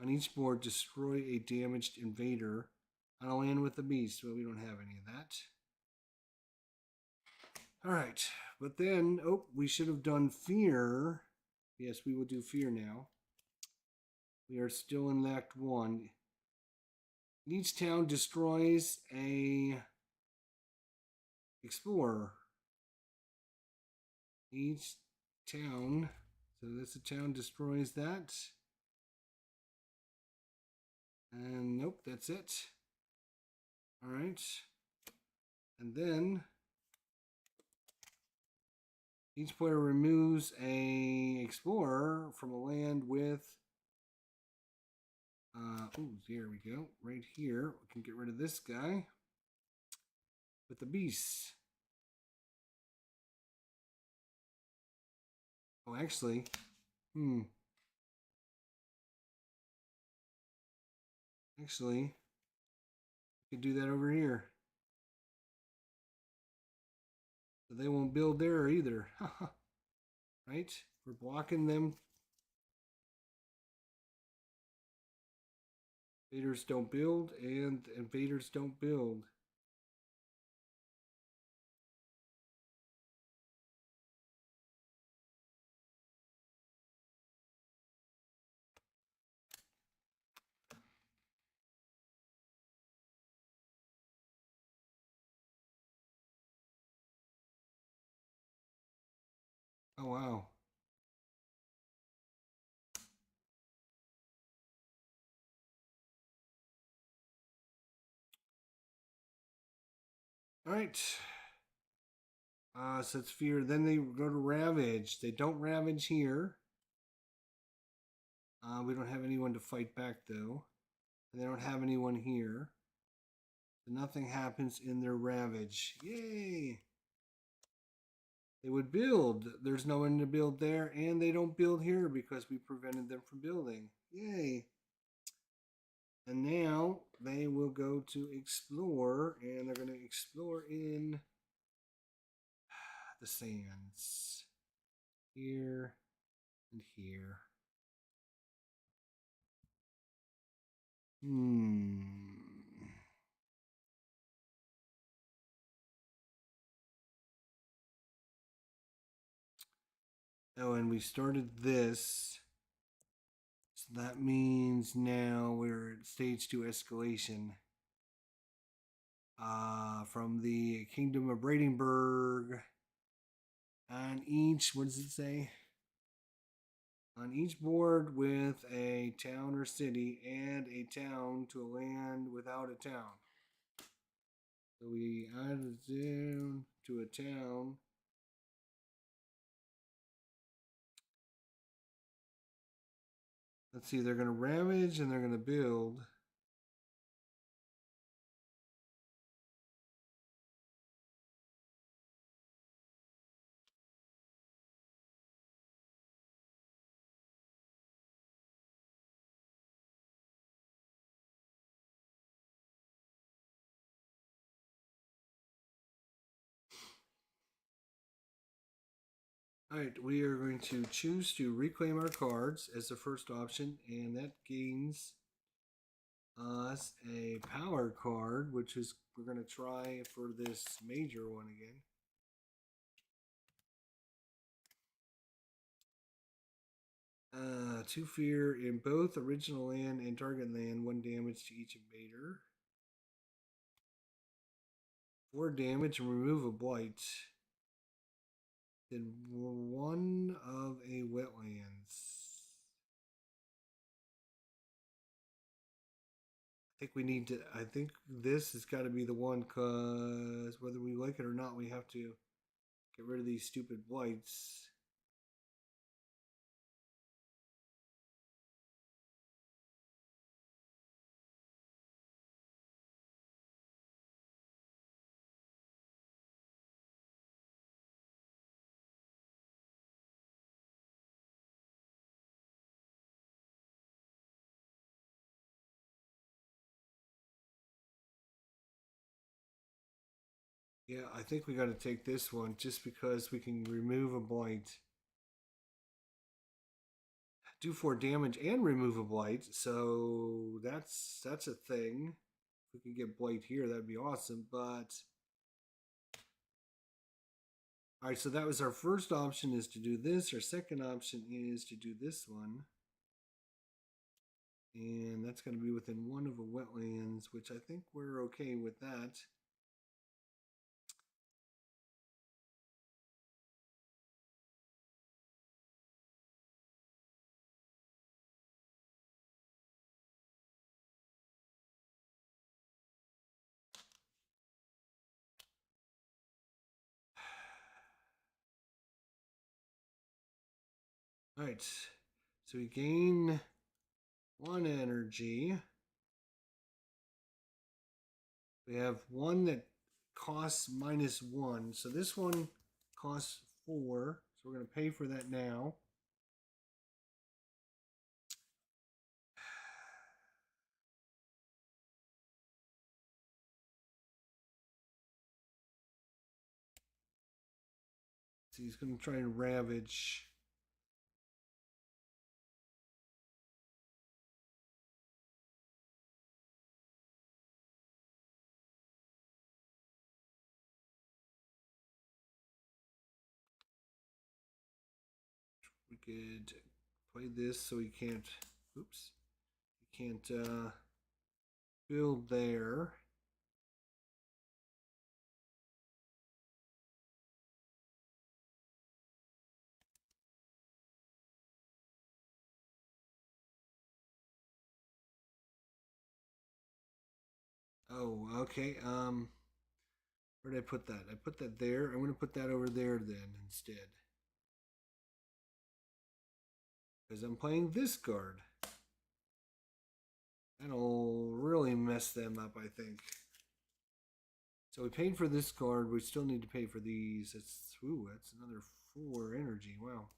On each board, destroy a damaged invader on a land with a beast. Well, we don't have any of that. All right, but then, we should have done fear. Yes, we will do fear now. We are still in Act 1. Each town destroys a explorer. Each town, so this town destroys that. And nope, that's it. All right. And then each player removes a explorer from a land with here we go. Right here. We can get rid of this guy with the beast. Oh, actually, actually, we could do that over here. So they won't build there either. Right? We're blocking them. Invaders don't build, and invaders don't build. Oh, wow. All right. So it's fear. Then they go to ravage. They don't ravage here. We don't have anyone to fight back, though. And they don't have anyone here. So nothing happens in their ravage. Yay! They would build. There's no one to build there, and they don't build here because we prevented them from building. Yay! And now they will go to explore, and they're going to explore in the sands. Here and here. Oh, and we started this. So that means now we're at stage 2 escalation. From the Kingdom of Brandenburg. On each, what does it say? On each board with a town or city, add a town to a land without a town. So we add a town to a town. Let's see, they're going to ravage and they're going to build. Alright, we are going to choose to reclaim our cards as the first option, and that gains us a power card, which is we're going to try for this major one again. Two fear in both original land and target land, 1 damage to each invader. 4 damage and remove a blight. Then 1 of a wetlands. I think this has got to be the one, because whether we like it or not, we have to get rid of these stupid blights. Yeah, I think we got to take this one just because we can remove a blight. Do 4 damage and remove a blight, so that's a thing. If we could get blight here, that'd be awesome. But all right, so that was our first option, is to do this. Our second option is to do this one, and that's going to be within 1 of a wetlands, which I think we're okay with that. All right, so we gain 1 energy. We have 1 that costs -1. So this one costs 4. So we're going to pay for that now. So he's going to try and ravage. We could play this so he can't. Oops. He can't build there. Oh, okay. Where did I put that? I put that there. I'm going to put that over there then instead. Because I'm playing this card. That'll really mess them up, I think. So we paid for this card. We still need to pay for these. That's another 4 energy. Wow.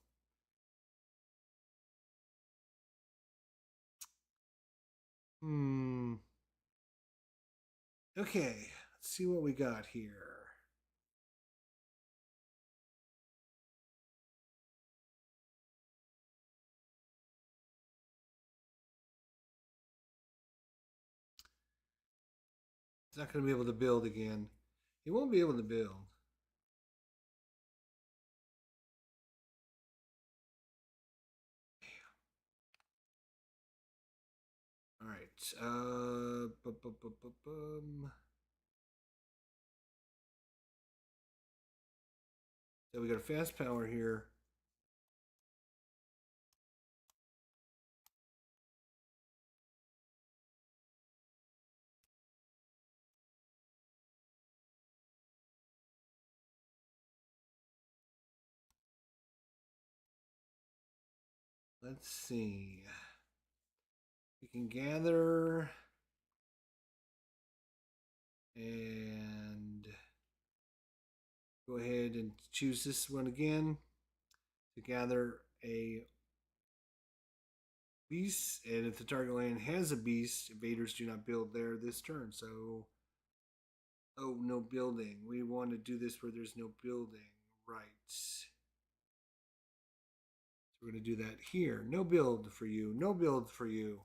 Okay, let's see what we got here. He's not going to be able to build again. He won't be able to build. All right. So we got a fast power here. Let's see. We can gather and go ahead and choose this one again to gather a beast. And if the target land has a beast, invaders do not build there this turn. So, oh, no building. We want to do this where there's no building. Right. So we're going to do that here. No build for you. No build for you.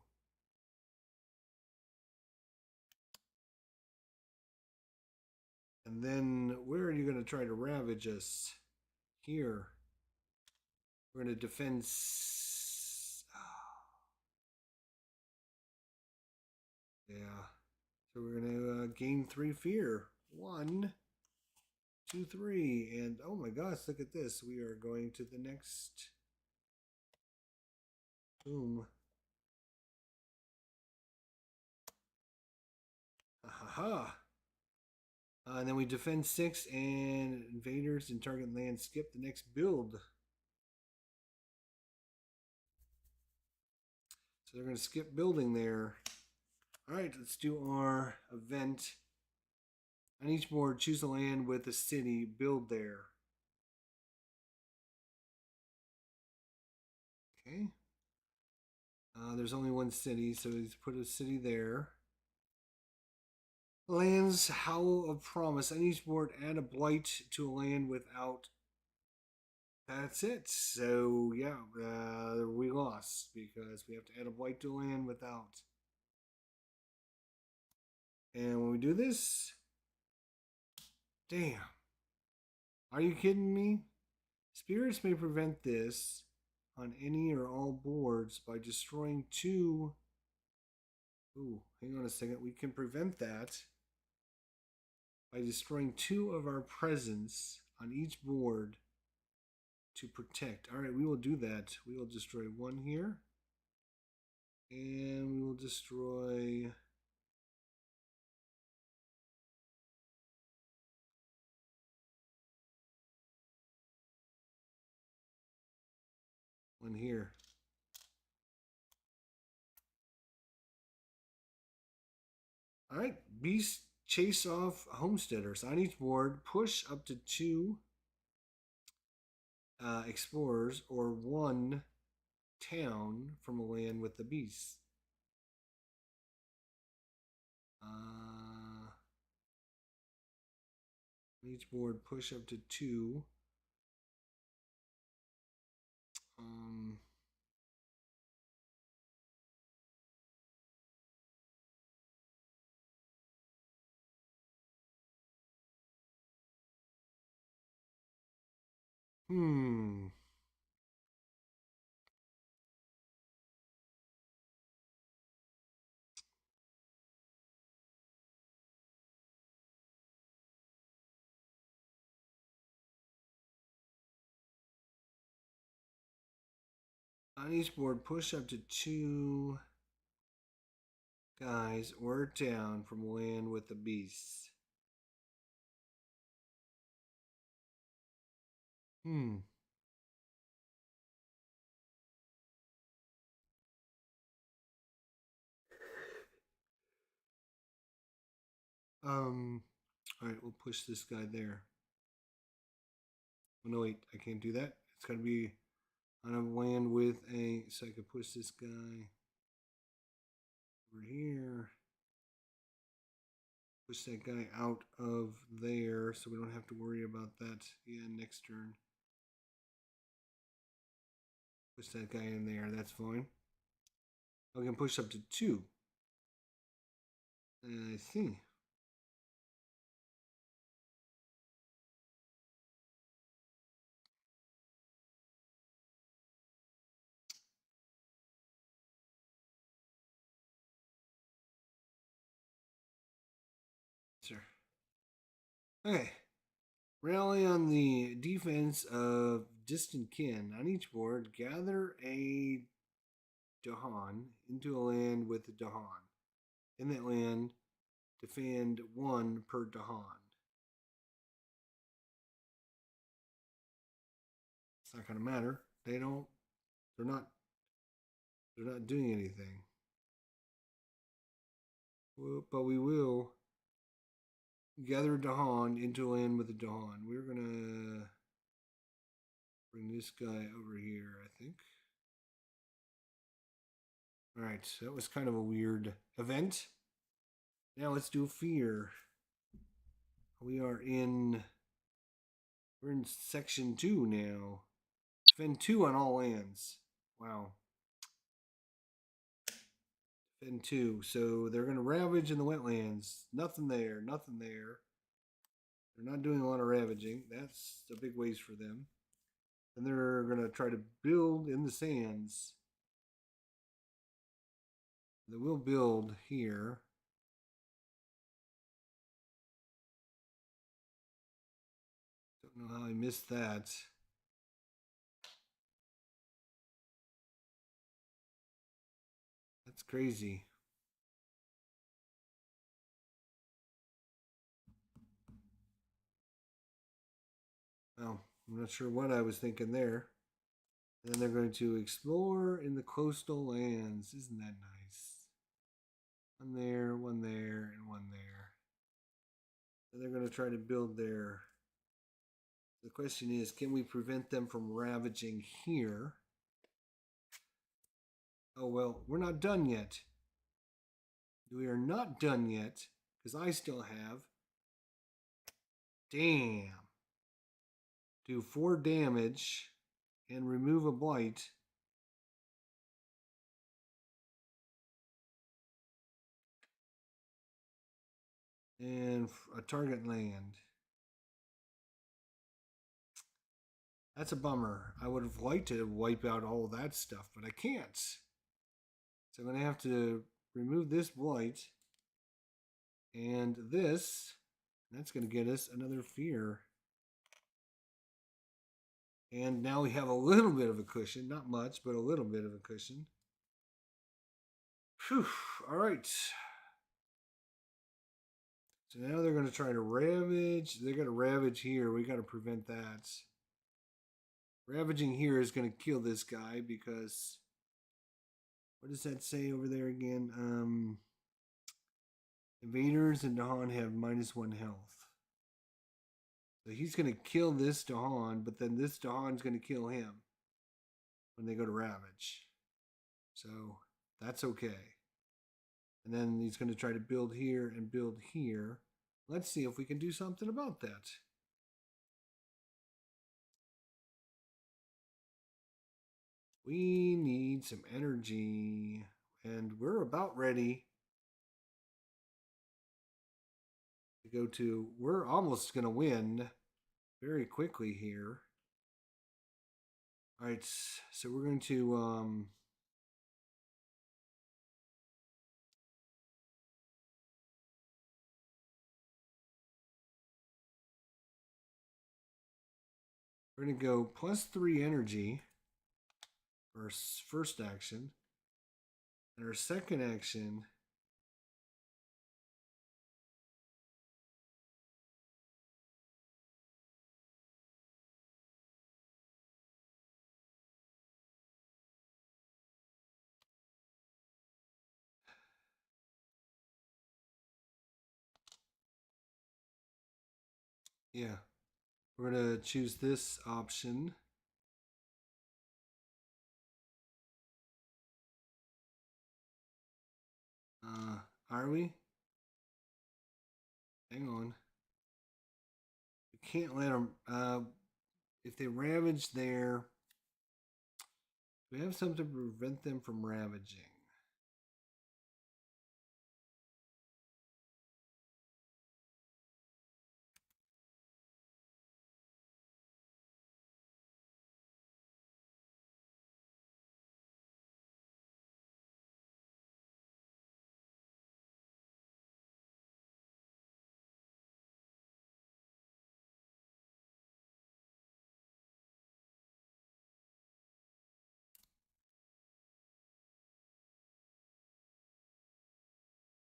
And then where are you going to try to ravage us? Here. We're going to defend. Yeah. So we're going to gain 3 fear. 1, 2, 3. And oh my gosh, look at this. We are going to the next. Boom. Ha ha. And then we defend 6 and invaders in target land skip the next build. So they're going to skip building there. Alright, let's do our event. On each board, choose a land with a city, build there. Okay. There's only one city, so let's put a city there. Lands Howl of Promise. On each board, add a blight to a land without. That's it. So, yeah, we lost because we have to add a blight to a land without. And when we do this, damn. Are you kidding me? Spirits may prevent this on any or all boards by destroying 2. Ooh, hang on a second. We can prevent that by destroying 2 of our presence on each board to protect. All right, we will do that. We will destroy 1 here. And we will destroy. One here. All right, beast chase off homesteaders on each board. Push up to 2 explorers or 1 town from a land with the beast. Each board push up to 2. Um, hmm. On each board, push up to 2 guys or town from land with the beasts. Hmm. All right, we'll push this guy there. Oh, no, wait, I can't do that. It's got to be on a land with a. So I could push this guy over here. Push that guy out of there so we don't have to worry about that. Yeah, next turn. Push that guy in there. That's fine. I can push up to 2. I see. Sure. Okay. Rally on the defense of distant kin. On each board, gather a Dahan into a land with a Dahan. In that land, defend 1 per Dahan. It's not going to matter. They're not doing anything. But we will gather a Dahan into a land with a Dahan. We're going to bring this guy over here, I think. All right, so that was kind of a weird event. Now let's do fear. We're in section 2 now. Defend 2 on all lands. Wow. Defend 2. So they're going to ravage in the wetlands. Nothing there. Nothing there. They're not doing a lot of ravaging. That's a big ways for them. And they're going to try to build in the sands. They will build here. Don't know how I missed that. That's crazy. Well, I'm not sure what I was thinking there. And then they're going to explore in the coastal lands. Isn't that nice? One there, and one there. And they're going to try to build there. The question is, can we prevent them from ravaging here? Oh, well, we're not done yet. We are not done yet, because I still have. Damn. Do 4 damage and remove a blight. And a target land. That's a bummer. I would have liked to wipe out all that stuff, but I can't. So I'm going to have to remove this blight and this. That's going to get us another fear. And now we have a little bit of a cushion. Not much, but a little bit of a cushion. Phew. All right. So now they're going to try to ravage. They're going to ravage here. We got to prevent that. Ravaging here is going to kill this guy because... What does that say over there again? Invaders and Dahan have -1 health. So he's going to kill this Dahan, but then this Dahan's going to kill him when they go to Ravage. So that's okay. And then he's going to try to build here and build here. Let's see if we can do something about that. We need some energy. And we're about ready to go to... We're almost going to win very quickly here. All right, so we're going to... We're going to go +3 energy for our first action. And our second action... Yeah, we're going to choose this option. Are we? Hang on. We can't let them... if they ravage there... Do we have something to prevent them from ravaging?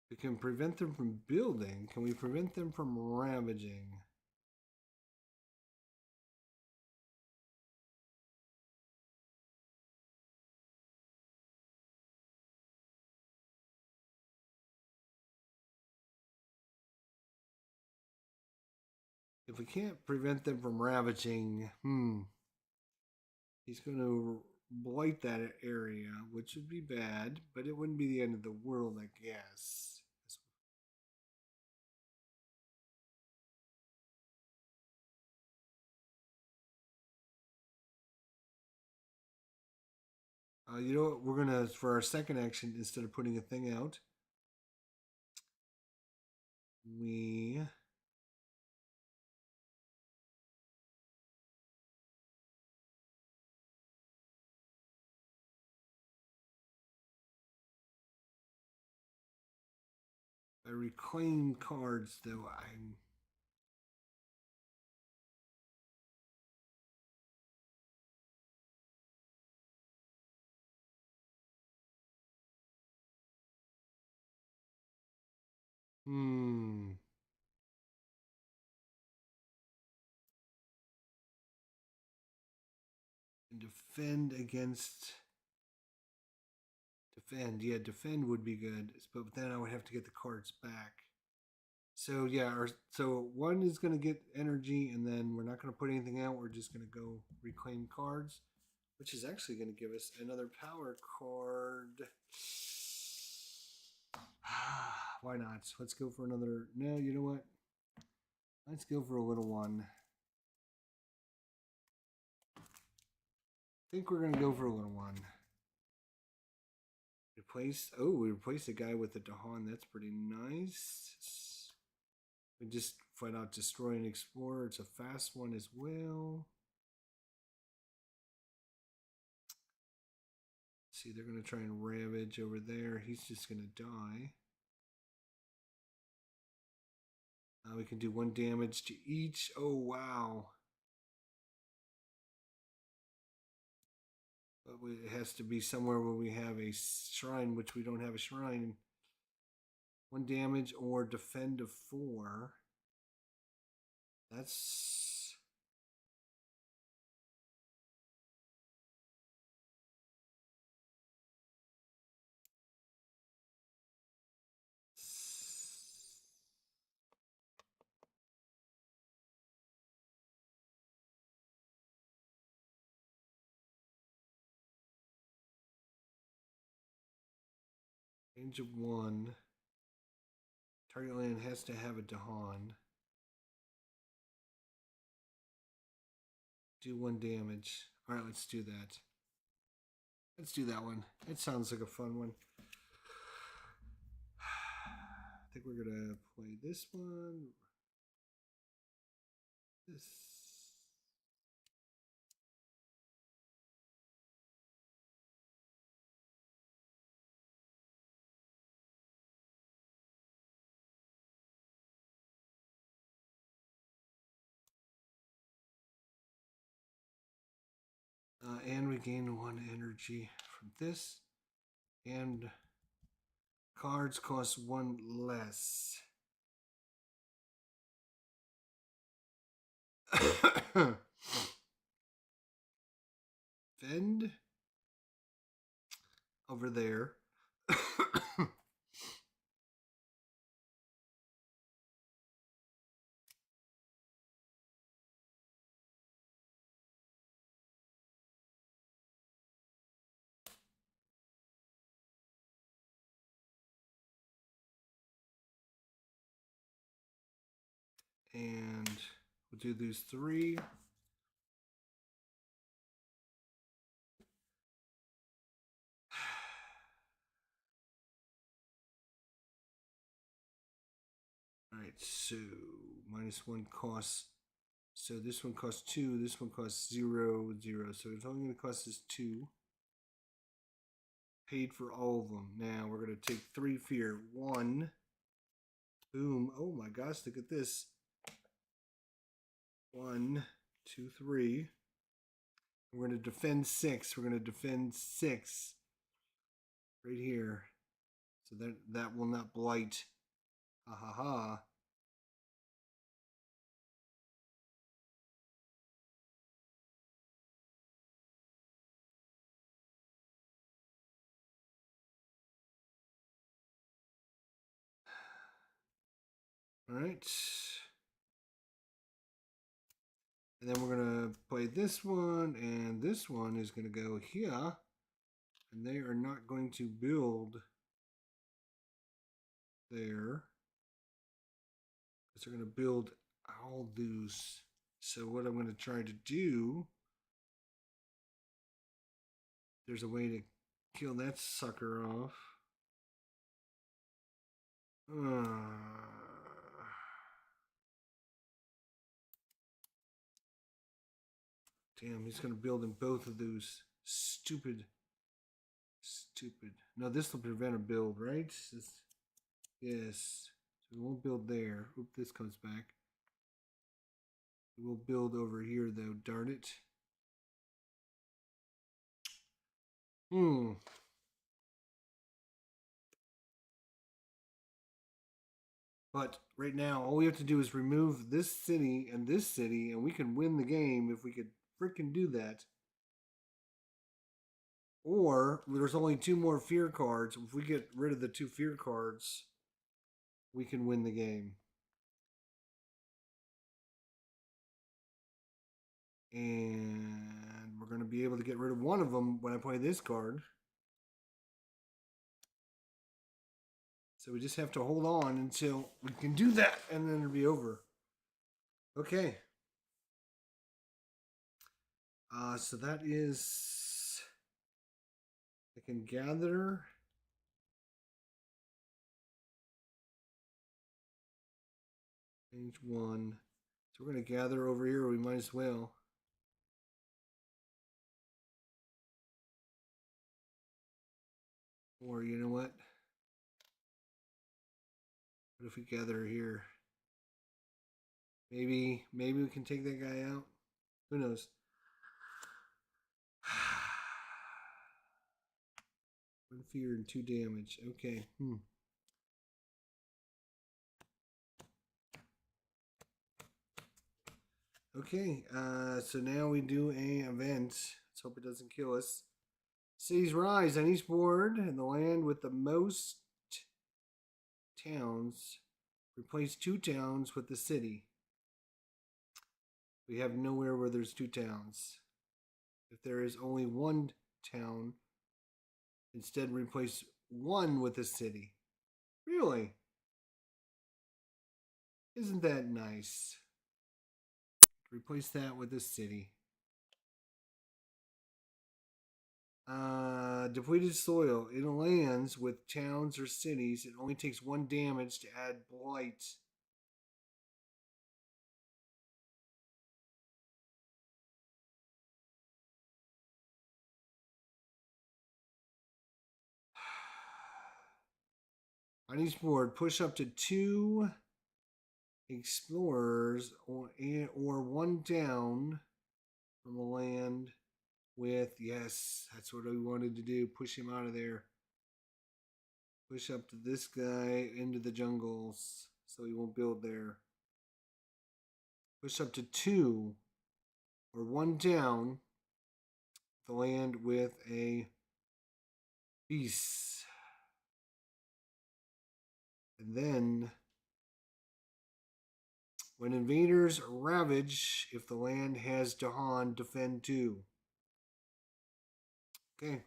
We can prevent them from building. Can we prevent them from ravaging? If we can't prevent them from ravaging, he's going to blight that area, which would be bad, but it wouldn't be the end of the world, I guess. You know what? We're gonna, for our second action, instead of putting a thing out, we I reclaim cards though. I'm hmm. Defend against defend. Yeah, defend would be good, but then I would have to get the cards back. So yeah, so one is gonna get energy, and then we're not gonna put anything out. We're just gonna go reclaim cards, which is actually gonna give us another power card. Why not? Let's go for another. No, you know what? Let's go for a little one. I think we're gonna go for a little one. Replace. Oh, we replaced the guy with the Dahan. That's pretty nice. We just flat out destroy an explorer. It's a fast one as well. See, they're gonna try and ravage over there. He's just gonna die. We can do 1 damage to each. Oh wow! But it has to be somewhere where we have a shrine, which we don't have a shrine. 1 damage or defend of 4. That's range of 1. Target land has to have a Dahan. Do 1 damage. Alright, let's do that. Let's do that one. It sounds like a fun one. I think we're gonna play this one. This. And we gain 1 energy from this. And cards cost 1 less. Fend over there. And we'll do these 3. Alright, so -1 costs. So this one costs 2, this one costs 0, 0. So it's only going to cost us 2. Paid for all of them. Now we're going to take 3 fear. 1. Boom. Oh my gosh, look at this. 1, 2, 3. We're going to defend 6. We're going to defend 6. Right here. So that will not blight. Ha ha ha. Alright. And then we're going to play this one, and this one is going to go here. And they are not going to build there. Because they're going to build all those. So what I'm going to try to do, there's a way to Kill that sucker off. Uh, Damn, he's going to build in both of those. Stupid. No, this will prevent a build, right? Yes. So we won't build there. Oop, this comes back. We'll build over here, though. Darn it. But right now, all we have to do is remove this city, and we can win the game if we could freaking do that. Or there's only 2 more fear cards. If we get rid of the 2 fear cards, we can win the game. And we're going to be able to get rid of one of them when I play this card. So we just have to hold on until we can do that, and then it'll be over. Okay. So that is... I can gather... Page 1. So we're going to gather over here. We might as well. Or you know what? What if we gather here? Maybe we can take that guy out. Who knows? 1 fear and 2 damage. Okay. Okay. So now we do a event. Let's hope it doesn't kill us. Cities rise on each board, and the land with the most towns replace 2 towns with the city. We have nowhere where there's 2 towns. If there is only 1 town, instead replace 1 with a city. Really? Isn't that nice? Replace that with a city. Depleted soil. In lands with towns or cities, it only takes 1 damage to add blight. On each board, push up to 2 explorers or 1 down from a land with, yes, that's what we wanted to do. Push him out of there. Push up to this guy into the jungles so he won't build there. Push up to 2 or 1 down the land with a beast. And then when invaders ravage, if the land has Dahan, defend 2. Okay.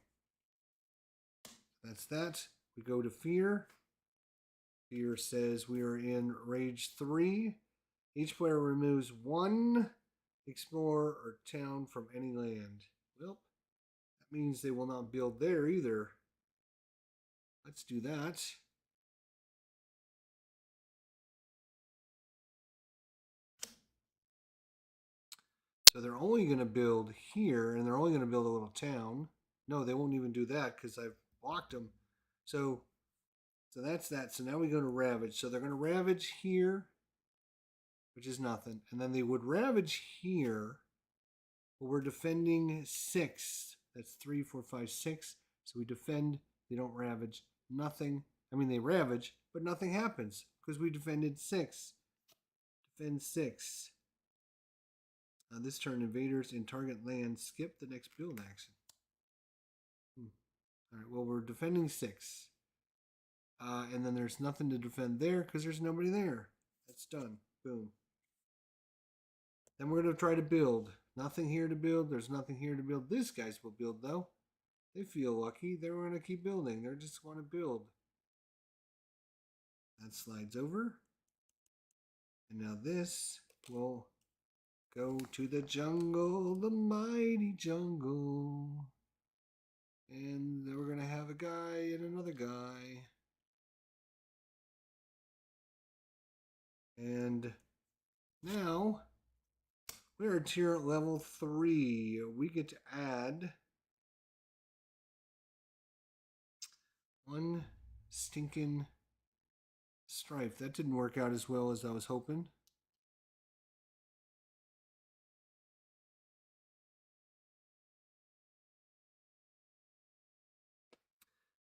That's that. We go to fear. Fear says we are in rage 3. Each player removes 1 explorer or town from any land. Well, that means they will not build there either. Let's do that. So they're only going to build here, and they're only going to build a little town. No, they won't even do that because I've blocked them. So that's that. So now we go to ravage. So they're going to ravage here, which is nothing. And then they would ravage here, but we're defending 6. That's 3, 4, 5, 6. So we defend. They don't ravage. Nothing. I mean, they ravage, but nothing happens because we defended 6. Defend 6. This turn, invaders in target land skip the next build action. All right, well, we're defending 6. And then there's nothing to defend there because there's nobody there. That's done. Boom. Then we're going to try to build. Nothing here to build. There's nothing here to build. These guys will build, though. They feel lucky. They're going to keep building. They just want to build. That slides over. And now this will go to the jungle, the mighty jungle. And then we're going to have a guy and another guy. And now we're at tier level 3. We get to add one stinking strife. That didn't work out as well as I was hoping.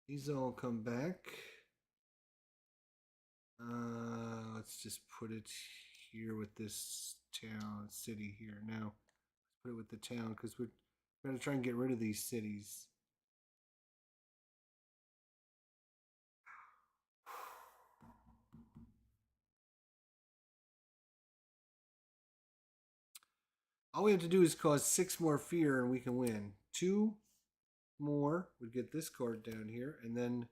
These all come back. Let's just put it here with this town, city here. Now, let's put it with the town because we're going to try and get rid of these cities. All we have to do is cause 6 more fear and we can win. 2 more would get this card down here, and then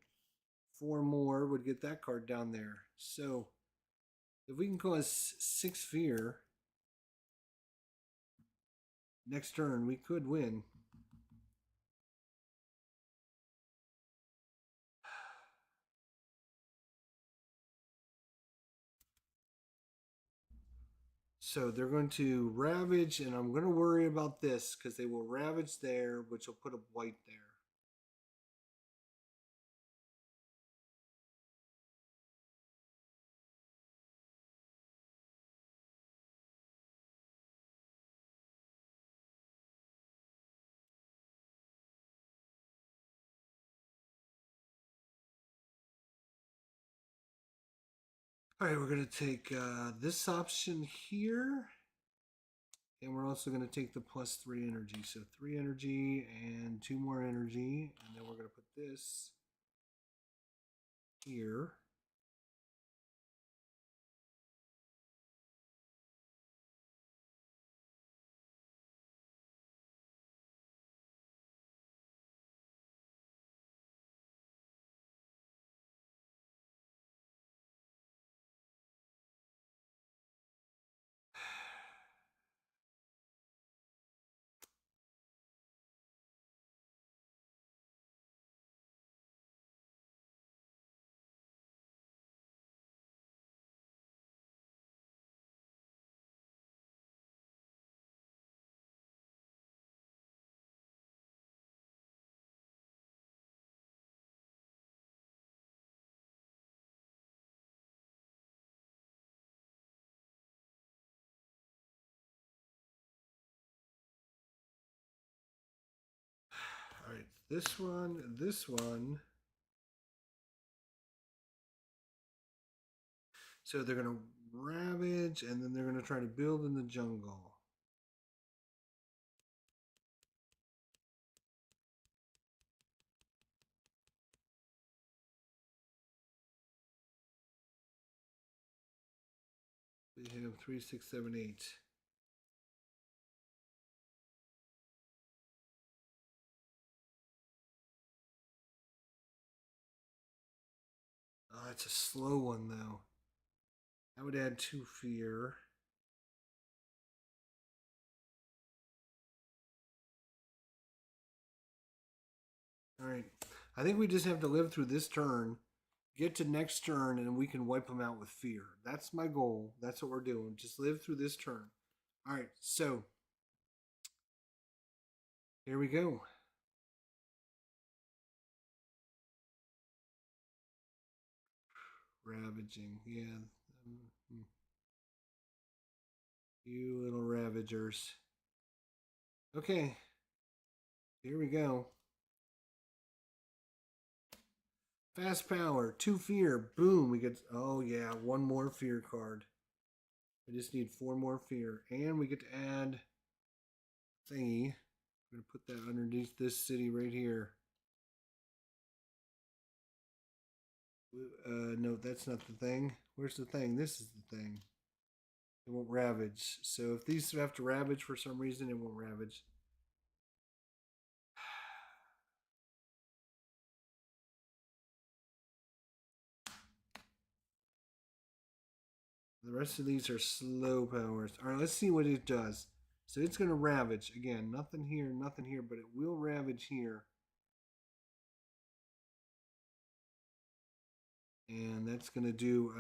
4 more would get that card down there. So, if we can cause 6 fear next turn, we could win. So they're going to ravage, and I'm going to worry about this because they will ravage there, which will put a white there. All right, we're going to take this option here. And we're also going to take the +3 energy. So 3 energy and 2 more energy. And then we're going to put this here. All right, this one, this one. So they're going to ravage, and then they're going to try to build in the jungle. We have 3, 6, 7, 8. Oh, it's a slow one, though. I would add 2 fear. All right. I think we just have to live through this turn, get to next turn, and we can wipe them out with fear. That's my goal. That's what we're doing. Just live through this turn. All right. So here we go. Ravaging. Yeah. You little ravagers. Okay. Here we go. Fast power, 2 fear. Boom. We get, oh yeah, 1 more fear card. I just need 4 more fear. And we get to add thingy. I'm going to put that underneath this city right here. No, that's not the thing. Where's the thing? This is the thing. It won't ravage. So if these have to ravage for some reason, it won't ravage. The rest of these are slow powers. All right, let's see what it does. So it's going to ravage. Again, nothing here, but it will ravage here. And that's going to do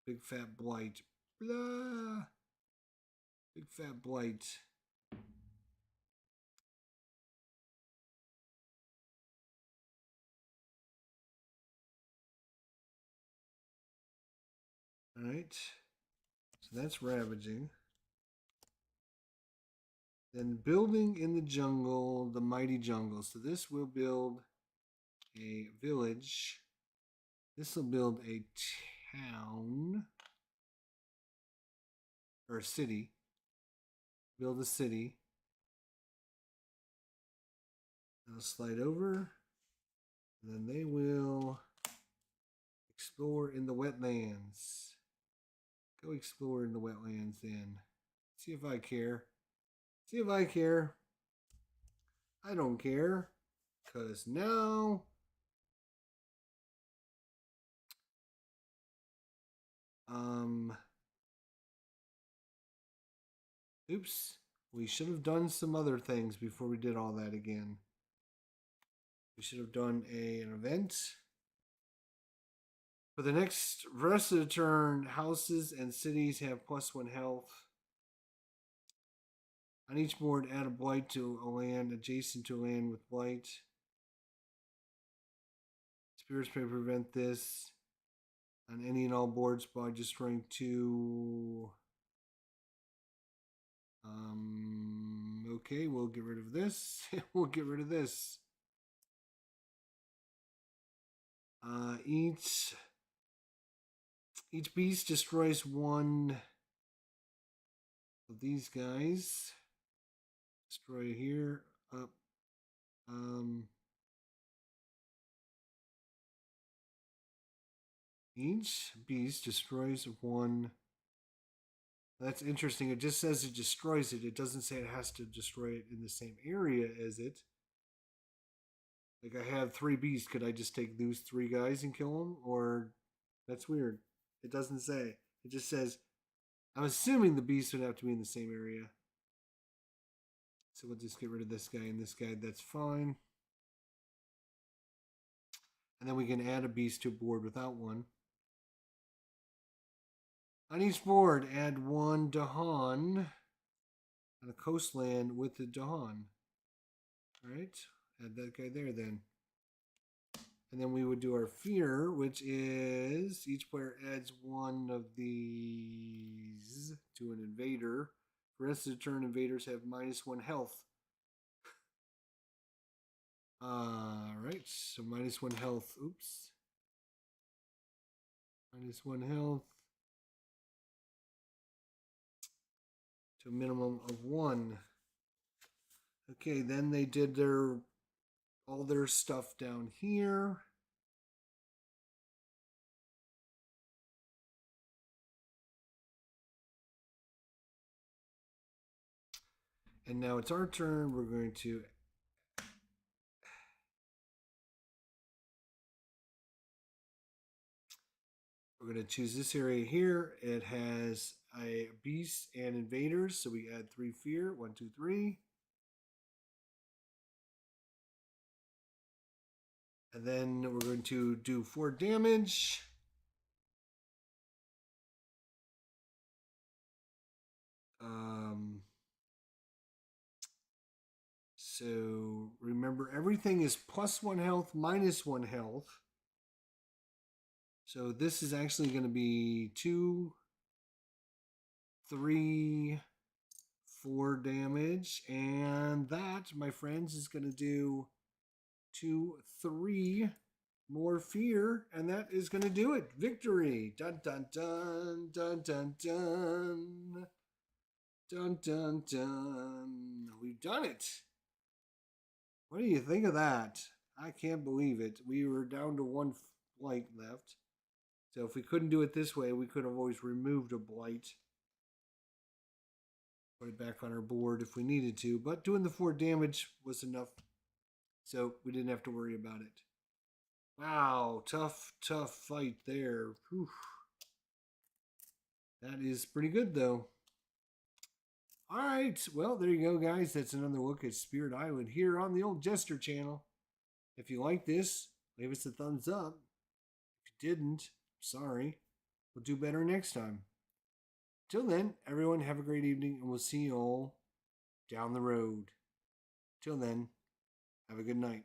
big fat blight. Blah. Big fat blight. All right. So that's ravaging. Then building in the jungle, the mighty jungle. So this will build a village. This will build a town or a city. Build a city. I'll slide over. And then they will explore in the wetlands. Go explore in the wetlands then. See if I care. See if I care. I don't care. Because now oops. We should have done some other things before we did all that again. We should have done an event. For the next rest of the turn, houses and cities have +1 health. On each board, add a blight to a land adjacent to a land with blight. Spirits may prevent this on any and all boards by destroying 2. Okay, we'll get rid of this. We'll get rid of this. Each beast destroys 1 of these guys. Destroy here, up. Each beast destroys 1. That's interesting. It just says it destroys it. It doesn't say it has to destroy it in the same area as it. Like I have 3 beasts. Could I just take those 3 guys and kill them? Or that's weird. It doesn't say. It just says, I'm assuming the beasts would have to be in the same area. So we'll just get rid of this guy and this guy. That's fine. And then we can add a beast to a board without 1. On each board, add 1 Dahan on a coastland with the Dahan. Alright, add that guy there then. And then we would do our fear, which is each player adds 1 of these to an invader. For the rest of the turn, invaders have -1 health. Alright, so -1 health. Oops. -1 health. To a minimum of 1. Okay, then they did all their stuff down here. And now it's our turn. We're going to choose this area here. It has a beast and invaders, so we add 3 fear. 1, 2, 3. And then we're going to do 4 damage. So remember, everything is +1 health, -1 health. So this is actually going to be 2, 3, 4 damage. And that, my friends, is going to do 2, 3 more fear. And that is going to do it. Victory. Dun, dun, dun, dun, dun, dun. Dun, dun, dun. We've done it. What do you think of that? I can't believe it. We were down to 1 blight left. So if we couldn't do it this way, we could have always removed a blight. Put it back on our board if we needed to. But doing the 4 damage was enough. So we didn't have to worry about it. Wow, tough fight there. Whew. That is pretty good though. Alright, well there you go guys. That's another look at Spirit Island here on the Old Jester channel. If you like this, leave us a thumbs up. you didn't, sorry. We'll do better next time. Till then, everyone have a great evening, and we'll see you all down the road. Till then, have a good night.